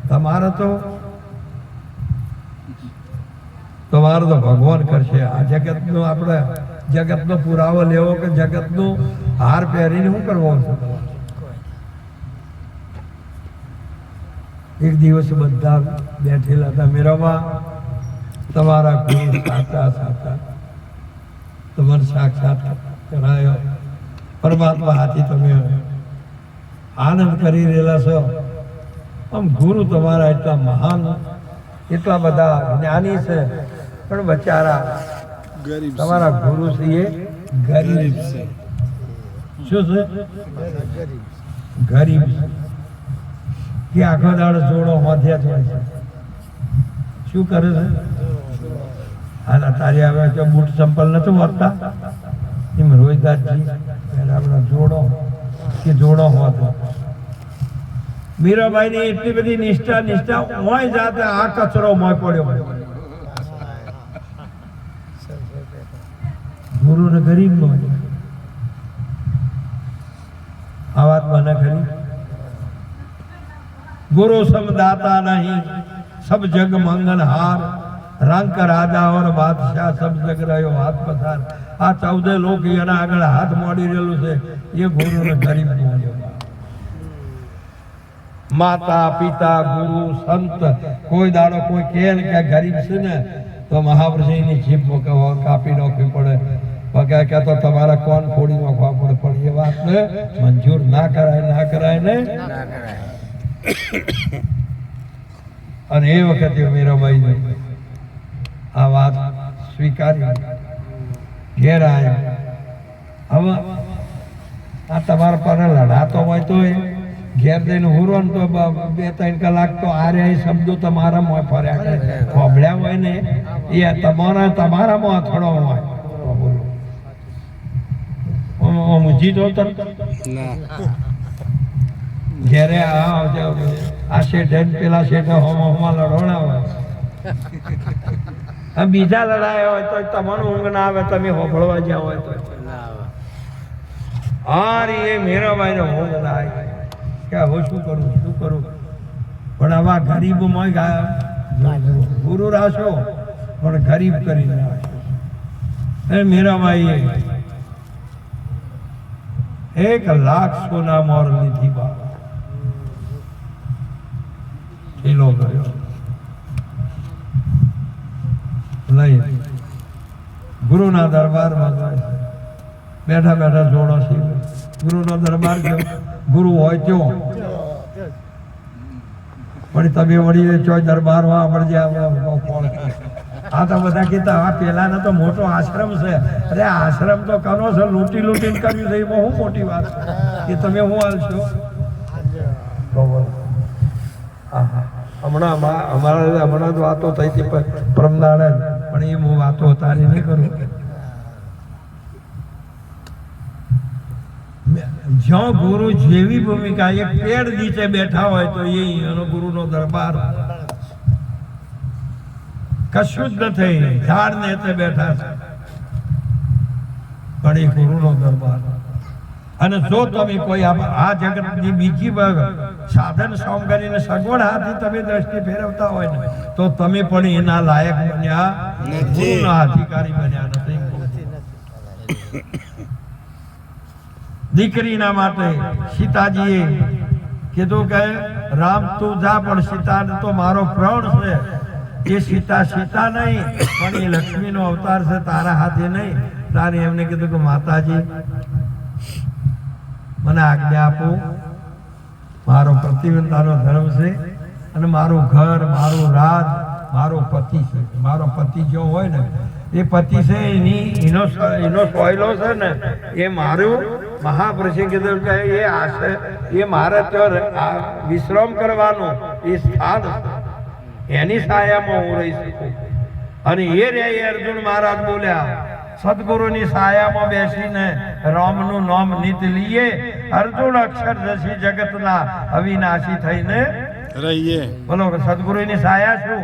તમારે તો ભગવાન કરશે. આ જગતનો આપણે જગતનો પુરાવો લેવો કે જગતનું હાર પહેરીને શું કરવો છે? એક દિવસ બધા બેઠેલા હતા. મીરાબા તમારા ગુરુ સાચા તમારે સાક્ષાત કરાયો, પરમાત્મા હાથી તમે આનંદ કરી રહેલા છો. આમ ગુરુ તમારા એટલા મહાન, એટલા બધા જ્ઞાની છે, પણ બચારા ગરીબ તમારા ગુરુ છે એ ગરીબ છે. શું છે? ગરીબ છે કે આખો દાડો જોડો હોધ્યા જ હોય છે. શું કરે છે? હાલા તારી આવે તો બૂટ ચંપલ નતું વાંચતા એમ રોહિદાસજી આપણા જોડો હોત. મીરાબાઈ ની એટલી બધી નિષ્ઠા હોય જાતે આ કચરો મોય પડ્યો. ગુરુ ને ગરીબ નો આ વાત મને ખરી. गुरु सब दाता नहीं, सब जग मंगल हार, रंग राजा और बादशाह सब जग रहो हाथ पसार. आ 14 लोग एना આગળ હાથ મોડી રહેલું છે એ ગુરુ ને ગરીબ બોલ્યો. માતા પિતા ગુરુ સંત કોઈ દાડો કોઈ કહે કે ગરીબ છે ને તો મહાવૃષિ ની જીભ કાપી નાખવી પડે. પગે કે તો તમારા કોણ ફોડી નાખવા પડે. પણ એ વાત ને મંજૂર ના કરાય ને. અને એ વખતે મીરાબાઈ આ વાત સ્વીકારી ઘેર આવ્યા. હવે આ તમારા પર લડાતો હોય તો ઘેર જઈને હુરો ને તો 2-3 કલાક તો આરે શબ્દો તમારા મોં ફર્યા કરે. ખોબળ્યા હોય ને એ તમારા મોં થોડો હોય. મૂજી તો ઘેરે આ શેઠે પેલા શેઠે હોમાં લડોણા હોય. બીજા લડાયા હોય તો તમને ઊંઘ ના આવે, તમે હોભળવા જ્યાં હોય તો. એ મીરાબાઈ ને ઊંઘ ના આવી કે હું શું કરું. પણ આવા ગરીબ ગુરુ રાશો પણ ગરીબ કરીને રાશો. મીરાબાઈએ 1 લાખ સોના મોર લીધી બાબા. ઢીલો કર્યો લઈ ગુરુના દરબારમાં બેઠા જોડો છે. ગુરુનો દરબાર ગયો. ગુરુ હોય ત્યો પણ તમે વળી ચોય દરબારમાં આપણે આ તો બધા કહેતા આ પેલાનો તો મોટો આશ્રમ છે. અરે આશ્રમ તો કરો છો, લૂંટીને કર્યું છે એમાં શું મોટી વાત છે? એ તમે શું હાલશો? હમણાં જ વાતો થઈ હતી પરમદાડે, પણ એ હું વાતો તારી નહીં કરું. જ્યાં ગુરુ જેવી ભૂમિકા, એક પેડ નીચે બેઠા હોય તો એનો ગુરુનો દરબાર કશું જ નથી. ઝાડ નીચે બેઠા છે પણ એ ગુરુનો દરબાર. અને જો તમે કોઈ આ જગતની બીજી સાધન સોમગરીને સગવડ હાથથી તમે દ્રષ્ટિ ફેરવતા હોય ને તો તમે પણ એના લાયક બન્યા, ગુરુના અધિકારી બન્યા નથી. દીકરીના માટે સીતાજીએ કીધું કે રામ તું જા, પણ સીતા તો મારો પ્રાણ છે એ સીતા સીતા નહીં પણ એ લક્ષ્મીનો અવતાર છે, તારા હાથે નહીં. તારે એમને કીધું કે માતાજી મને આજ્ઞા આપો, મારો પ્રતિબંધાનો ધર્મ છે અને મારું ઘર, મારું રાજ, મારો પતિ છે. મારો પતિ જો હોય ને એ પતિ છે એનો સોયલો છે ને એ મારું મહાપ્રસિદ્ધ કીધું કે એ આશે એ મારે ત્યાં વિશ્રામ કરવાનું એ સ્થાન એની સાયામાં હું રહી શકું. અને એ રે અર્જુન મહારાજ બોલ્યા, સદગુરુની સાયામાં બેસીને રામનું નામ નિત લીએ, અર્જુન અક્ષર જશી જગતના અવિનાશી થઈને રહીએ. બોલો સદગુરુની સાયા શું?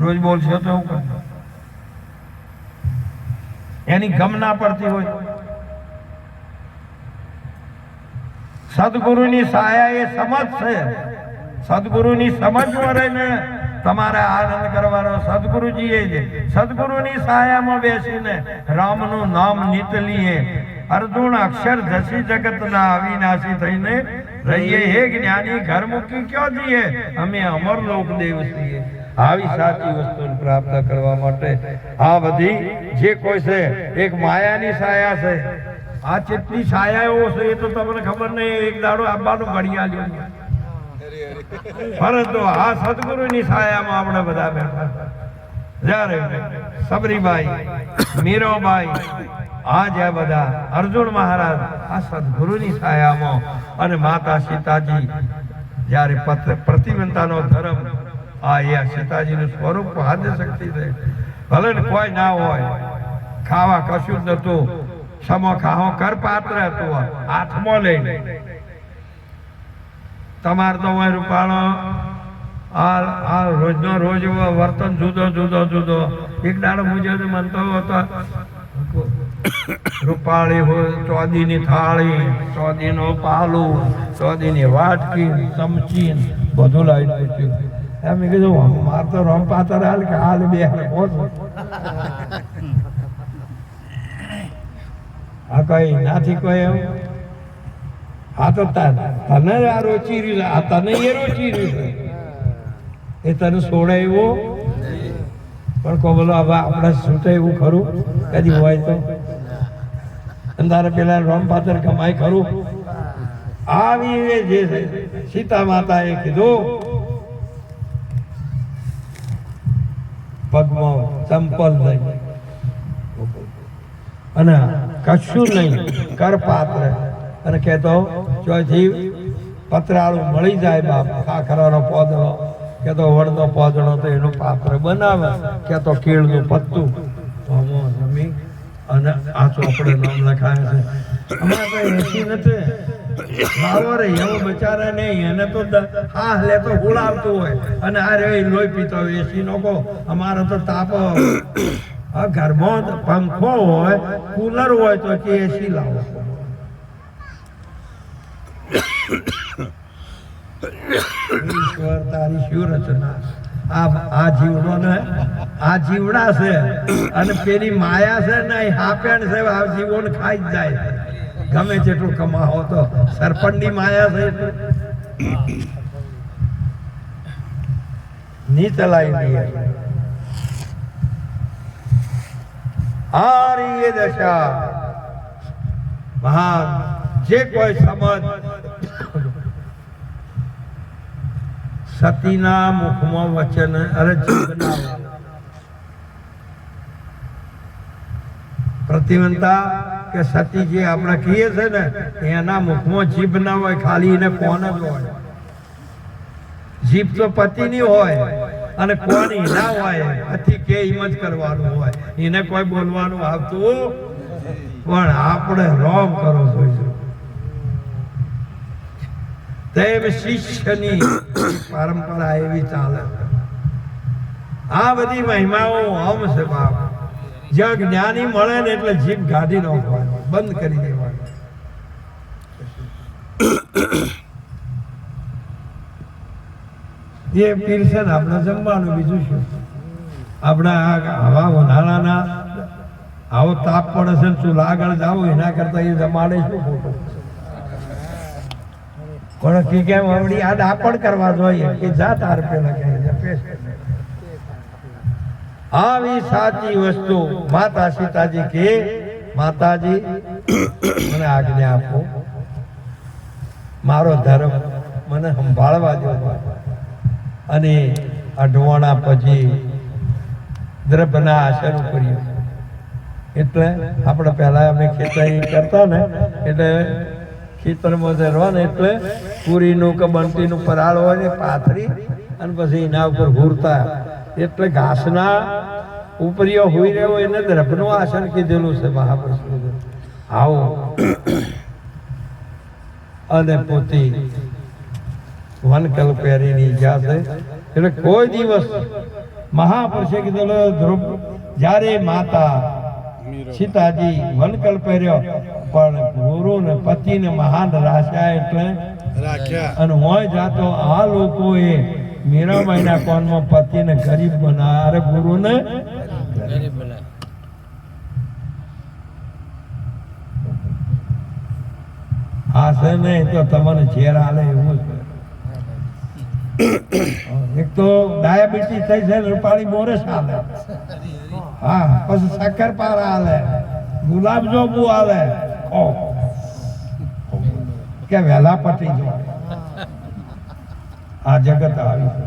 રોજ બોલશો તો એવું કરજો. એની ગમ ના પડતી હોય. સદગુરુની સાયા એ સમજ છે. સદગુરુની સમજમાં રહીને તમારે આનંદ કરવાનો. સદગુરુજીએ સદગુરુની સાયામાં બેસીને રામનું નામ નિત લીએ, અર્જુન અક્ષર જશી જગતના અવિનાશી થઈને રહીએ. હે જ્ઞાની ઘર મૂકી ક્યાં જઈએ, અમે અમર લોક દેવ છીએ. આવી સાચી વસ્તુ પ્રાપ્ત કરવા માટે આ બધી જે કોઈ છે એક માયાની છાયા છે. આ કેટલી છાયાઓ છે એ તો તમને ખબર નહીં. એક દાડો આંબાનું ઘડિયાળ પરંતુ આ સદગુરુની છાયામાં આપણે બધા બેઠા. જ્યારે સબરીબાઈ, મીરાબાઈ, આ જે બધા અર્જુન મહારાજ આ સદગુરુની છાયામાં, અને માતા સીતાજી જ્યારે પ્રતિબંધાનો ધર્મ, આ એ સીતાજીનું સ્વરૂપ આદ્ય શક્તિ છે. ભલે ને કોઈ ના હોય, ખાવા કશું જ નતું, સમો ખાહો કર પાત્ર હતું, હાથમાં લઈને તમારે તો હોય રૂપાળો આ રોજનો રોજ વર્તન જુદો જુદો જુદો. એક દાડો મુજબ મનતો હતો રૂપાળી હોય, ચોદીની થાળી, ચોદીનો પાલું, ચોદીની વાટકી, ચમચી બધું લાવી પૂછ્યું. એમ કીધું મારે તો રમ પાતર હાલ કે હાલ બે આ કઈ નાથી કોઈ એમ. આ તો તને આ રોચી રહ્યું છે, આ તને એ રોચી રહ્યું છે, એ તને છોડે એવું પણ કહો બોલો હવે આપણે છૂટે એવું ખરું કદી હોય તો? તારે પેલા રોમ પાતર કમાઈ ખરું? આવી જે છે સીતા માતા એ કીધું પગમાં ચંપલ નહીં અને કશું નહીં, કર પાત્ર. અને કહેતો ચોથી પતરાળું મળી જાય બાપ, ખાખરાનો પોદળો, કહેતો વડનો પોદળો તો એનું પાત્ર બનાવે, કહેતો કેળનું પત્તું જમી અને આ ચોપડે નામ લખાય છે. અમારે તો એસી નથી રે એવું બચારા નહીં. એને તો હા લે તો હુળાવતું હોય અને આ રે લોહી પીતો હોય. એસી નો કહો, અમારે તો તાપ ઘરમાં પંખો હોય, કુલર હોય તો કે એસી લાવો. ઈશ્વર તારી શું રચના. આ જીવડો ને આ જીવડા છે અને પેલી માયા છે ને હાપેણ છે, આ જીવોને ખાઈ જ જાય. ગમે જેટલું કમાવો તો સરપંચની માયા છે ની ચલાવી દઈએ. હારી એ દશા મહાન જે કોઈ સમજ સતીના મુખમાં વચન અરે જીભના પ્રતિબંધા કે સતી જે આપણે કહીએ છે ને એના મુખમાં જીભ ના હોય, ખાલી એને કોણ જ હોય. જીભ તો પતિની હોય અને કોની ના હોય, અતિ કે હિંમત કરવાનું હોય, એને કોઈ બોલવાનું આવતું પણ આપણે રોમ કરો છો. તેમ શિષ્યની પરંપરા એવી ચાલે. આ બધી મહિમાઓ આમ છે બાપ. જ્યાં જ્ઞાની મળે ને એટલે જીભ કાઢી નાખવાની, બંધ કરી દેવાની. એ પીરસે ને આપણે જમવાનું, બીજું શું? આપણે આવા ઉનાળાના આવો તાપ પડે છે, ચૂલા આગળ જાવ એના કરતા એ જમાડે શું ખોટું? પણ કે કેમ આવડી આ ડાપણ કરવા જોઈએ કે જા તાર પેલા કહે આવી સાચી વસ્તુ માતા સીતાજી કે માતાજી મને આજ્ઞા આપો, મારો ધર્મ મને સંભાળવા દો. અને અઢવાણા પછી દ્રભના આસન કર્યું. એટલે આપણે પહેલા અમે ખેતરી કરતા ને એટલે ખેતરમાં રહેવા ને એટલે પૂરીનું કે બંટીનું પરાળ હોય ને પાથરી અને પછી એના ઉપર ઘૂરતા. એટલે ઘાસના ઉપરીઓ હોઈ રહ્યો એને દ્રભનું આસન કીધેલું છે મહાપુરુષ. આવો અને પોતે વનકલ પહેરીની ઈજા છે. એટલે કોઈ દિવસ મહાપુરુષે કીધેલું ધ્રુવ જ્યારે માતા સીતાજી વનકલ પહેર્યો પણ ગુરુ ને પતિ ને મહાન રાખ્યા. એટલે રાખ્યા અને હોય જાતો આ લોકોએ મીરાબાઈના કોનમાં પતિને ગરીબ બનાવે, ગુરુને ગરીબ બનાવે. હા છે નહીં તો તમને ઝેર હાલે એવું છે. એક તો ડાયાબિટીસ થઈ છે, રૂપાળી બોરસ હાલે, હા પછી શક્કરપારા હાલે, ગુલાબ જાંબુ હાલે, કે વહેલા પટી જો. આ જગત આવી છે.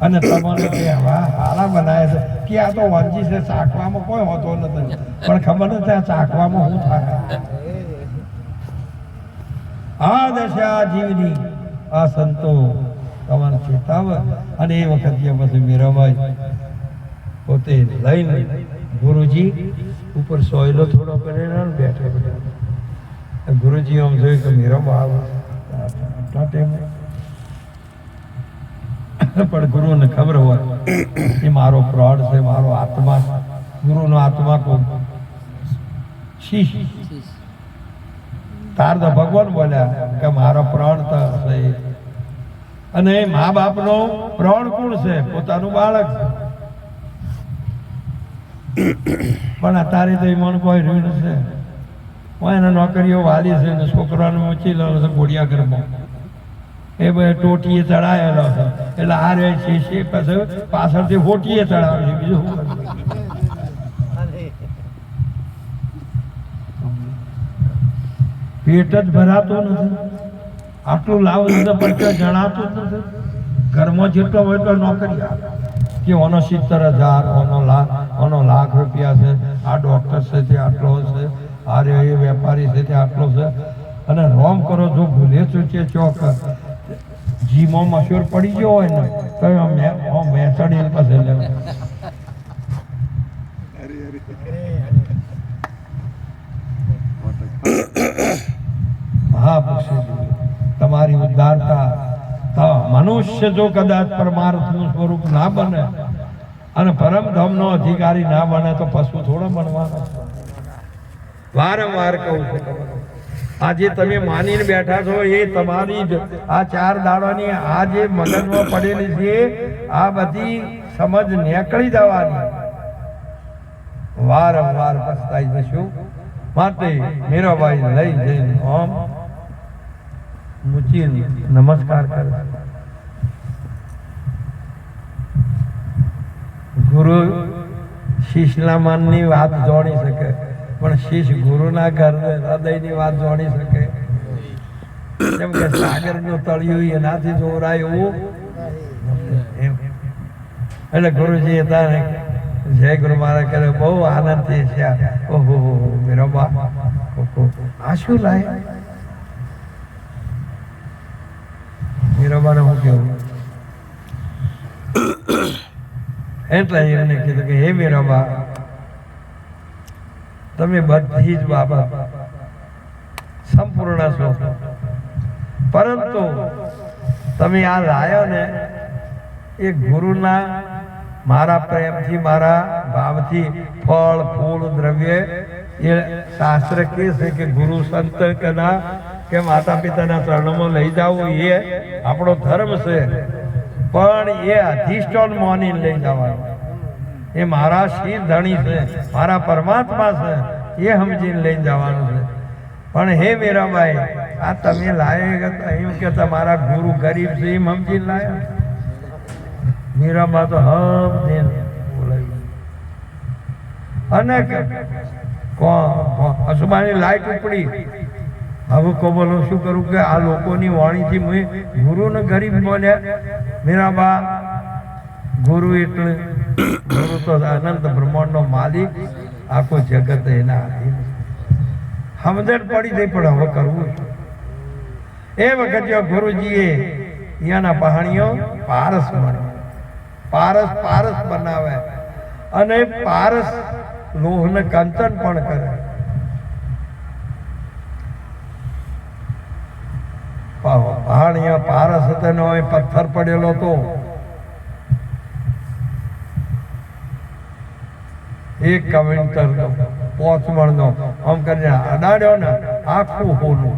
અને તમને કે હારા બનાવે છે કે આ તો વાંચી છે, ચાખવામાં કોઈ હોતો નથી, પણ ખબર નથી આ ચાખવામાં શું થાય. આ દશા જીવની આ સંતો તમારે ચેતાવે. અને એ વખતે પછી મીરાબાઈ પોતે લઈને ગુરુજી ઉપર સોયલો થોડો કરીને બેઠા બેઠા. ગુરુજી આમ જોયું કે મીરાબા આવે પણ ગુરુને ખબર હોય એ મારો પ્રાણ છે, મારો આત્મા. ગુરુનો આત્મા કોણ? શીશ. તાર તો ભગવાન બોલ્યા કે મારો પ્રાણ તો છે. અને મા બાપનો પ્રાણ કોણ છે? પોતાનું બાળક છે. પણ અત્યારે તો એ મન કોઈ રહ્યું છે. એને નોકરીઓ વાલી છે ને છોકરાને મૂકી લો છે ઘોડિયા ઘરમાં. એ ભાઈ ટોટીએ ચડાયેલો છે એટલે આ રહે છે પછી પાછળથી હોટીએ ચડાવે છે. બીજું શું કરવું? પેટ જ ભરાતું નથી. આટલું લાવ પણ જણાતું જ નથી. ઘરમાં જેટલો હોય એટલો નોકરી આવે કે ઓનો 70,000, ઓનો લાખ રૂપિયા છે, આ ડોક્ટર છે તે આટલો છે, આ રે એ વેપારી છે તે આટલો છે. અને રોમ કરો જો ભૂલે ચૂકે ચોક જીમાં મશૂર પડી ગયો હોય ને તો મેં ચડી પાસે લેવા. મહાપુરુષ તમારી ઉદ્ધારતા મનુષ્ય જો કદાચ પરમાર્થનું સ્વરૂપ ના બને અને પરમધામનો અધિકારી ના બને તો પશુ થોડો બનવાનો. વારંવાર કહું છું, આજે તમે માનીને બેઠા છો એ તમારી જ આ 4 દાડાની આ જે મગજમાં પડેલી છે આ બધી સમજ નીકળી જવાની. વારંવાર પસ્તાઈ જશું. માટે મીરાબાઈ લઈ જઈને આમ મૂકી નમસ્કાર કરે. ગુરુ શિષ્યના મનની વાત જાણી શકે પણ શિષ્ય ગુરુના ઘર હૃદયની વાત જાણી શકે. કેમ કે સાગરનું તળિયું એનાથી જોરાય એવું. એટલે ગુરુજી હતા ને જય ગુરુ મહારાજ કરે બહુ આનંદથી છે. ઓહો મીરાબા આ શું લાય? મીરાબાને હું કેવું એટલે એને કીધું કે હે મીરાબા તમે બધી જ બાબત સંપૂર્ણ છો, પરંતુ તમે આ લાયો ને એ ગુરુના મારા પ્રેમથી મારા ભાવથી ફળ ફૂલ દ્રવ્ય એ શાસ્ત્ર કહે છે કે ગુરુ સંત કના કે માતા પિતાના ચરણોમાં લઈ જવું એ આપણો ધર્મ છે. પણ એ અધિષ્ઠાન માનીને લઈ જવાનું. એ મારા શિર ધણી છે, મારા પરમાત્મા છે એ સમજીને લઈ જવાનું છે. પણ હે મીરાબાઈ આ તમે લાયક હતા એમ કે તમારા ગુરુ ગરીબ છે એમ સમજીને લાયા મીરાબા તો હમ દે બોલાવી અને અસુમાની લાઈટ ઉપડી હવે કો બોલો શું કરું કે આ લોકોની વાણીથી મેં ગુરુને ગરીબ બોલ્યા મીરાબા ગુરુ એટલે ગુરુ તો અનંત બ્રહ્માંડનો માલિક આખો જગત એના આધીન સમજણ પડી ગઈ પણ હવે કરવું એ વખતે ગુરુજીએ અહીંયાના પહાણીઓ પારસ પારસ પારસ બનાવે અને પારસ લોહને કંચન પણ કરે પહાણીયા પારસ હતો પથ્થર પડેલો તો એક કવિન્ટર નો 5 મણનો આમ કરીને અડાડ્યો ને આખું હોનું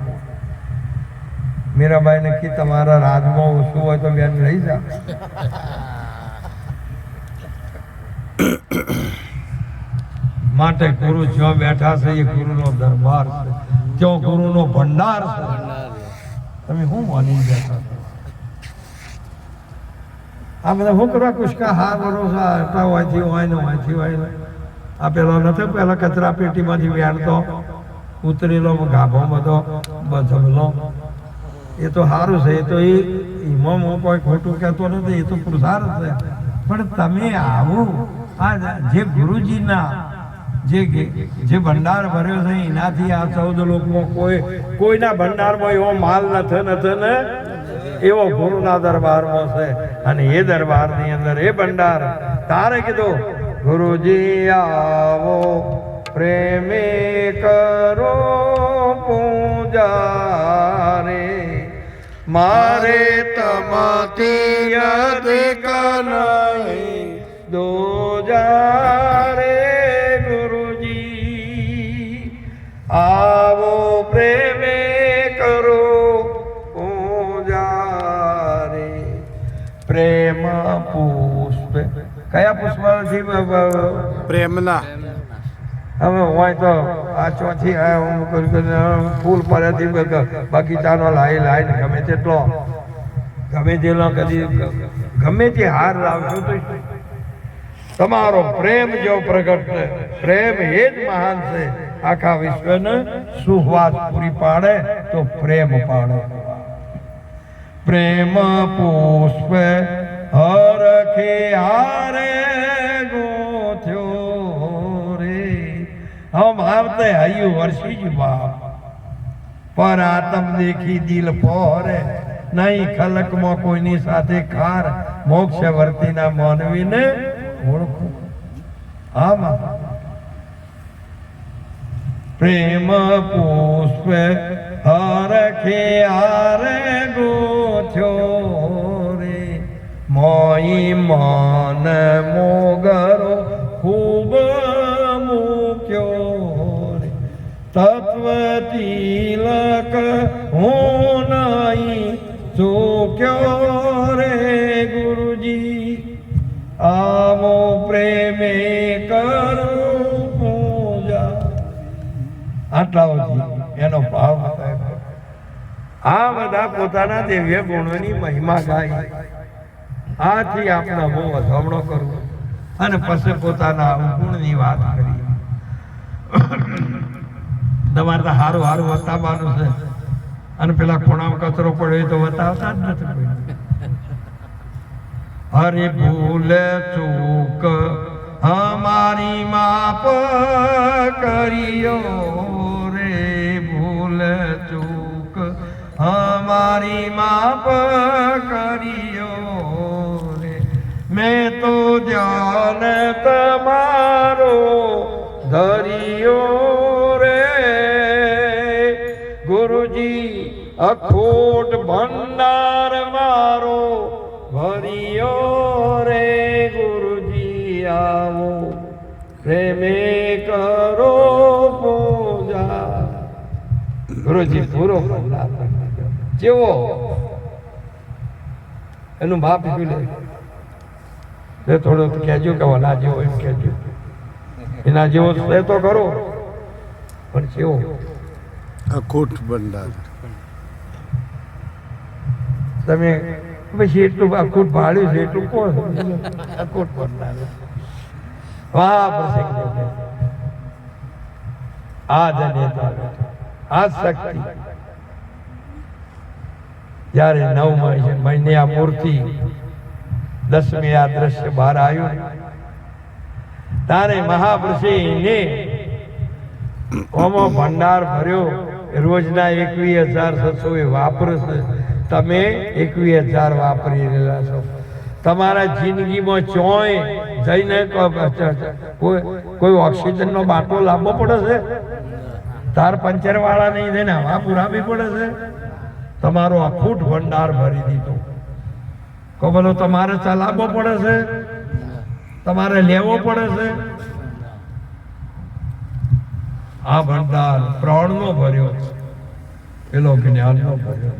મીરાબાઈ ને કી તમારા રાજમાં શું હોય તો બેન લઈ જા માટે ગુરુ જ્યાં બેઠા છે એ ગુરુનો દરબાર છે ત્યાં ગુરુનો ભંડાર છે તમે શું માની બેઠા આ બધા શું કરવા કુશકા હા ભરોસા એટલા હોયથી હોય ને હોયથી હોય ને આ પેલો નથી પેલા કચરા પેટીમાંથી વેણતો ઉતરેલો ગાભો બધો જમલો એ તો સારું છે એ તો એમાં કોઈ ખોટું કહેતો નથી એ તો પુરુષાર્થ છે પણ તમે આવું આ જે ગુરુજીના જે ભંડાર ભર્યો છે એનાથી આ 14 લોકમાં કોઈના ભંડારમાં એવો માલ નથી ને એવો ગુરુના દરબારમાં છે અને એ દરબારની અંદર એ ભંડાર તારે કીધું ગુરુજી આવો પ્રેમે કરો પૂજા રે મારે તમાથી અધિકાર નહીં દો રે ગુરુજી આવો પ્રેમે કરો પૂજા રે પ્રેમ પુષ્પ કયા પુષ્પથી પ્રેમના હવે હોય તો આ ચોથી ફૂલ પડ્યાથી બગીચાનો લાઈને ગમે તેટલો ગમે તેલો કદી ગમે તે હાર લાવશો તો તમારો પ્રેમ જો પ્રગટ છે પ્રેમ એ જ મહાન છે આખા વિશ્વને સુવાસ પૂરી પાડે તો પ્રેમ પાડે પ્રેમ પુષ્પ હરખે હારે ગોથ્યો રે હમ આવતે હૈયું વર્ષી જ બાપ પર આતમ દેખી દિલ પોરે નહીં ખલકમાં કોઈની સાથે ખાર મોક્ષ વર્તીના માનવીને ઓળખું આમાં પ્રેમ પુષ્પ હરખે હારે ગોથ્યો રે મોઈ મન મોગરો ખૂબ મૂક્યો રે તત્વ તિલક હું નહીં ચૂક્યો રે ગુરુજી આવો પ્રેમે કરું પૂજા આટલાઓથી એનો ભાવ બતાવ્યો આ બધા પોતાના દિવ્ય ગુણોની મહિમા ગાય આથી આપણે બહુ વધામણો કરવો અને પછી પોતાના અવગુણની વાત કરી તમારે તો હારું હારું બતાવવાનું છે અને પેલા ખૂણામાં કચરો પડ્યો તો બતાવતા જ નથી હરે ભૂલ ચૂક હમારી માપ કરિયો રે ભૂલ ચૂક હમારી માપ કરિયો રે મેં તો ધ્યાન તમારો ધરિયો રે ગુરુજી અખોટ ભંડાર મારો ભરિયો રે ગુરુજી આવો પ્રેમે કરો પૂજા ગુરુજી પૂરો ભંડાર જેવો એનું બાપ લે થોડો કહેજો કે ઓલા જેવો એમ કહેજો એના જેવો છે તો કરો પણ જેવો અખૂટ ભંડાર તમે પછી એટલું અખૂટ ભાડ્યું છે એટલું કોણ અખૂટ ભંડાર વાહ પ્રસિદ્ધ આ જનેતા આ શક્તિ જ્યારે 9 મહિને આ મૂર્તિ 10મી આ દ્રશ્ય બહાર આવ્યું તારે મહાપુરુષે ઓમો ભંડાર ભર્યો રોજના 21,600 વાપરશે તમે 21,000 વાપરી રહેલા છો તમારા જિંદગીમાં ચોય જઈને કોઈ ઓક્સિજન નો બાટલો લાવવો પડે છે તાર પંચર વાળા નહીં થઈને હવા પુરાવી પડે છે તમારો અખૂટ ભંડાર ભરી દીધો કો બોલો તમારે ચલાવવો પડે છે તમારે લેવો પડે છે આ ભંડાર પ્રાણનો ભર્યો પેલો જ્ઞાનનો ભર્યો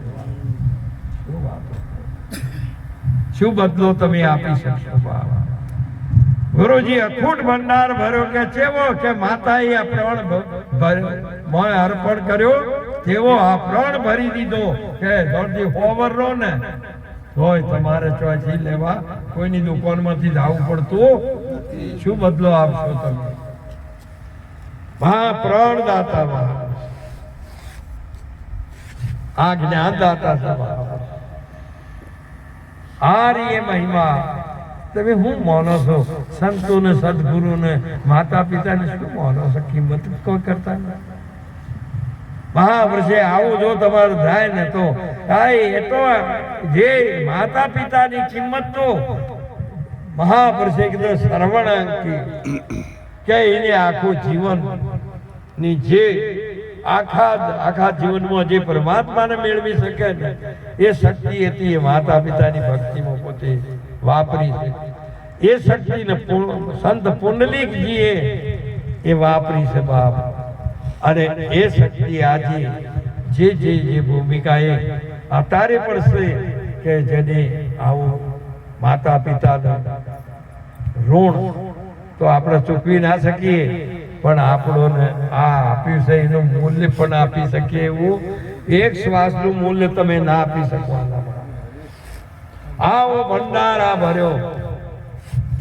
શું બદલો તમે આપી શકશો ગુરુજી અખૂટ ભંડાર ભર્યો કે ચેવો કે માતાએ આ પ્રાણ અર્પણ કર્યો તેવો આ પ્રાણ ભરી દીધો કે દોડથી હોવર રો ને તોય તમારે ચોથી લેવા કોઈની દુકાનમાંથી જવું પડતું શું બદલો આપશો તમે મહા પ્રાણ દાતા આ જ્ઞાન દાતા આ રીએ મહિમા તમે હું માનો છો સંતો ને સદગુરુ ને માતા પિતા ને શું માનો છો કિંમત કોઈ કરતા મહાવૃષે આવું જો તમારું થાય ને તો એ તો જે માતા પિતાની કિંમત તો મહાપુરુષે કીધું સર્વણાંકી કે એને આખું જીવન ની જે આખા જીવનમાં જે પરમાત્માને મેળવી શકે ને એ શક્તિ હતી એ માતા પિતાની ભક્તિમાં પોતે વાપરી છે એ શક્તિને સંત પુંડલીકજીએ એ વાપરી છે બાપ અને એ શક્તિ આજે જે ભૂમિકાએ અત્યારે પડશે કે જેને આવું માતા પિતાના ઋણ તો આપણે ચૂકવી ના શકીએ પણ આપણને આ આપ્યું છે એનું મૂલ્ય પણ આપી શકીએ એવું એક શ્વાસનું મૂલ્ય તમે ના આપી શકવાના આવો ભંડાર આ ભર્યો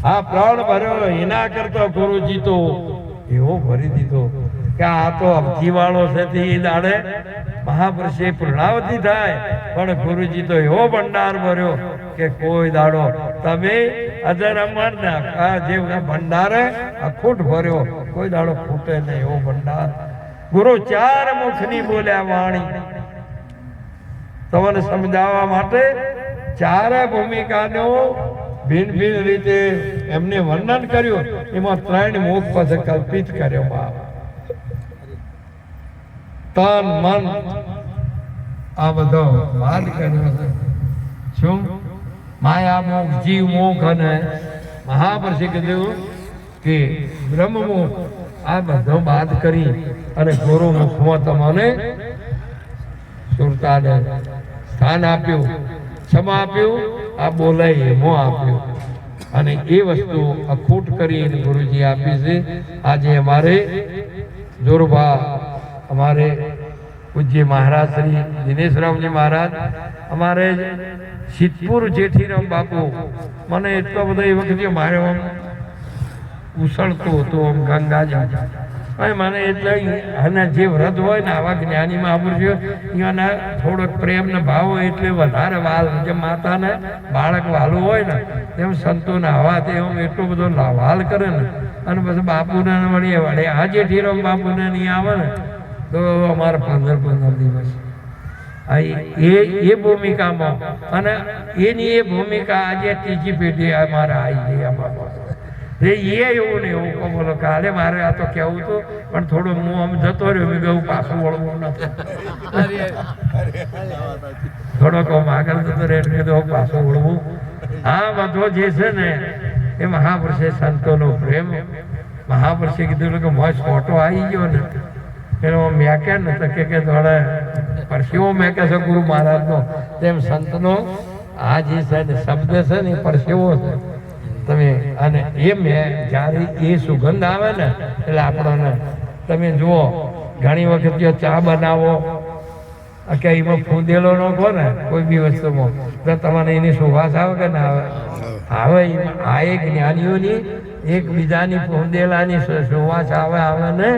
આ પ્રાણ ભર્યો એના કરતો ગુરુજી તો એવો ભરી દીધો કે આ તો અવધિ વાળો છે તે દાડે મહાપુરુષે પૂર્ણાવતી થાય પણ ગુરુજી તો એવો ભંડાર ભર્યો કે કોઈ દાડો તમે અજર અમર ના જે ભંડાર અખૂટ ભર્યો કોઈ દાડો ફૂટે નહીં એવો ભંડાર ગુરુ 4 મુખની બોલ્યા વાણી તમને સમજાવવા માટે 4 ભૂમિકાનો ભિન્ન ભિન્ન રીતે એમને વર્ણન કર્યું એમાં 3 મુખ પછી કલ્પિત કર્યો બાપ તન મન આ બધો વાત કર્યો છે શું માયા મોખ જીવ મોખ અને મહાપુરુષે કીધું કે બ્રહ્મ મુખ આ બધો બાદ કરી અને ગુરુ મુખમાં તમને સુરતાને સ્થાન આપ્યું ક્ષમા આપ્યું આ બોલાય એમો આપ્યું અને એ વસ્તુ અખૂટ કરીને ગુરુજી આપી છે આજે અમારે જોરબા हमारे पूज्य महाराज श्री दिनेश राम जी महाराज हमारे सिद्धपुर जेठीराम बापू મને એટલો બધો એ વખતે મારે આમ ઉછળતો હતો આમ ગંગાજી હવે મને એટલે અને જે વ્રત હોય ને આવા જ્ઞાની મહાપુરુષો એના થોડોક પ્રેમનો ભાવ હોય એટલે વધારે વાલ જે માતાને બાળક વાલું હોય ને તેમ સંતોને હવા તે એમ એટલો બધો વાલ કરે ને અને પછી બાપુને વળીએ વળે આ જેઠીરામ બાપુને નહીં આવે ને તો અમારે 15 દિવસ એ ભૂમિકામાં અને એની એ ભૂમિકા આજે ત્રીજી પેઢી અમારે આવી ગઈ એવું ને એવું બોલો કાલે મારે આ તો કેવું હતું પણ થોડું હું આમ જતો રહ્યો મેં કહું પાછું વળવું નથી થોડોક આગળ જતો રહે કીધું પાછું વળવું આ બધો જે છે ને એ મહાપુરુષે સંતોનો પ્રેમ મહાપુરુષે કીધું કે મોજ ફોટો આવી ગયો ને એનો મેકે ને તો કે થોડે પરસેવો મેકે છે ગુરુ મહારાજનો તેમ સંતનો આ જે છે ને શબ્દ છે ને પરસેવો છે તમે અને એ મેં જ્યારે એ સુગંધ આવે ને એટલે આપણને તમે જુઓ ઘણી વખત જો ચા બનાવો કે એમાં ફૂંદેલો ન કહો ને કોઈ બી વસ્તુમાં તો તમારે એની સુવાસ આવે કે ના આવે આવે આ એક જ્ઞાનીઓની એકબીજાની ફૂંદેલાની સુવાસ આવે ને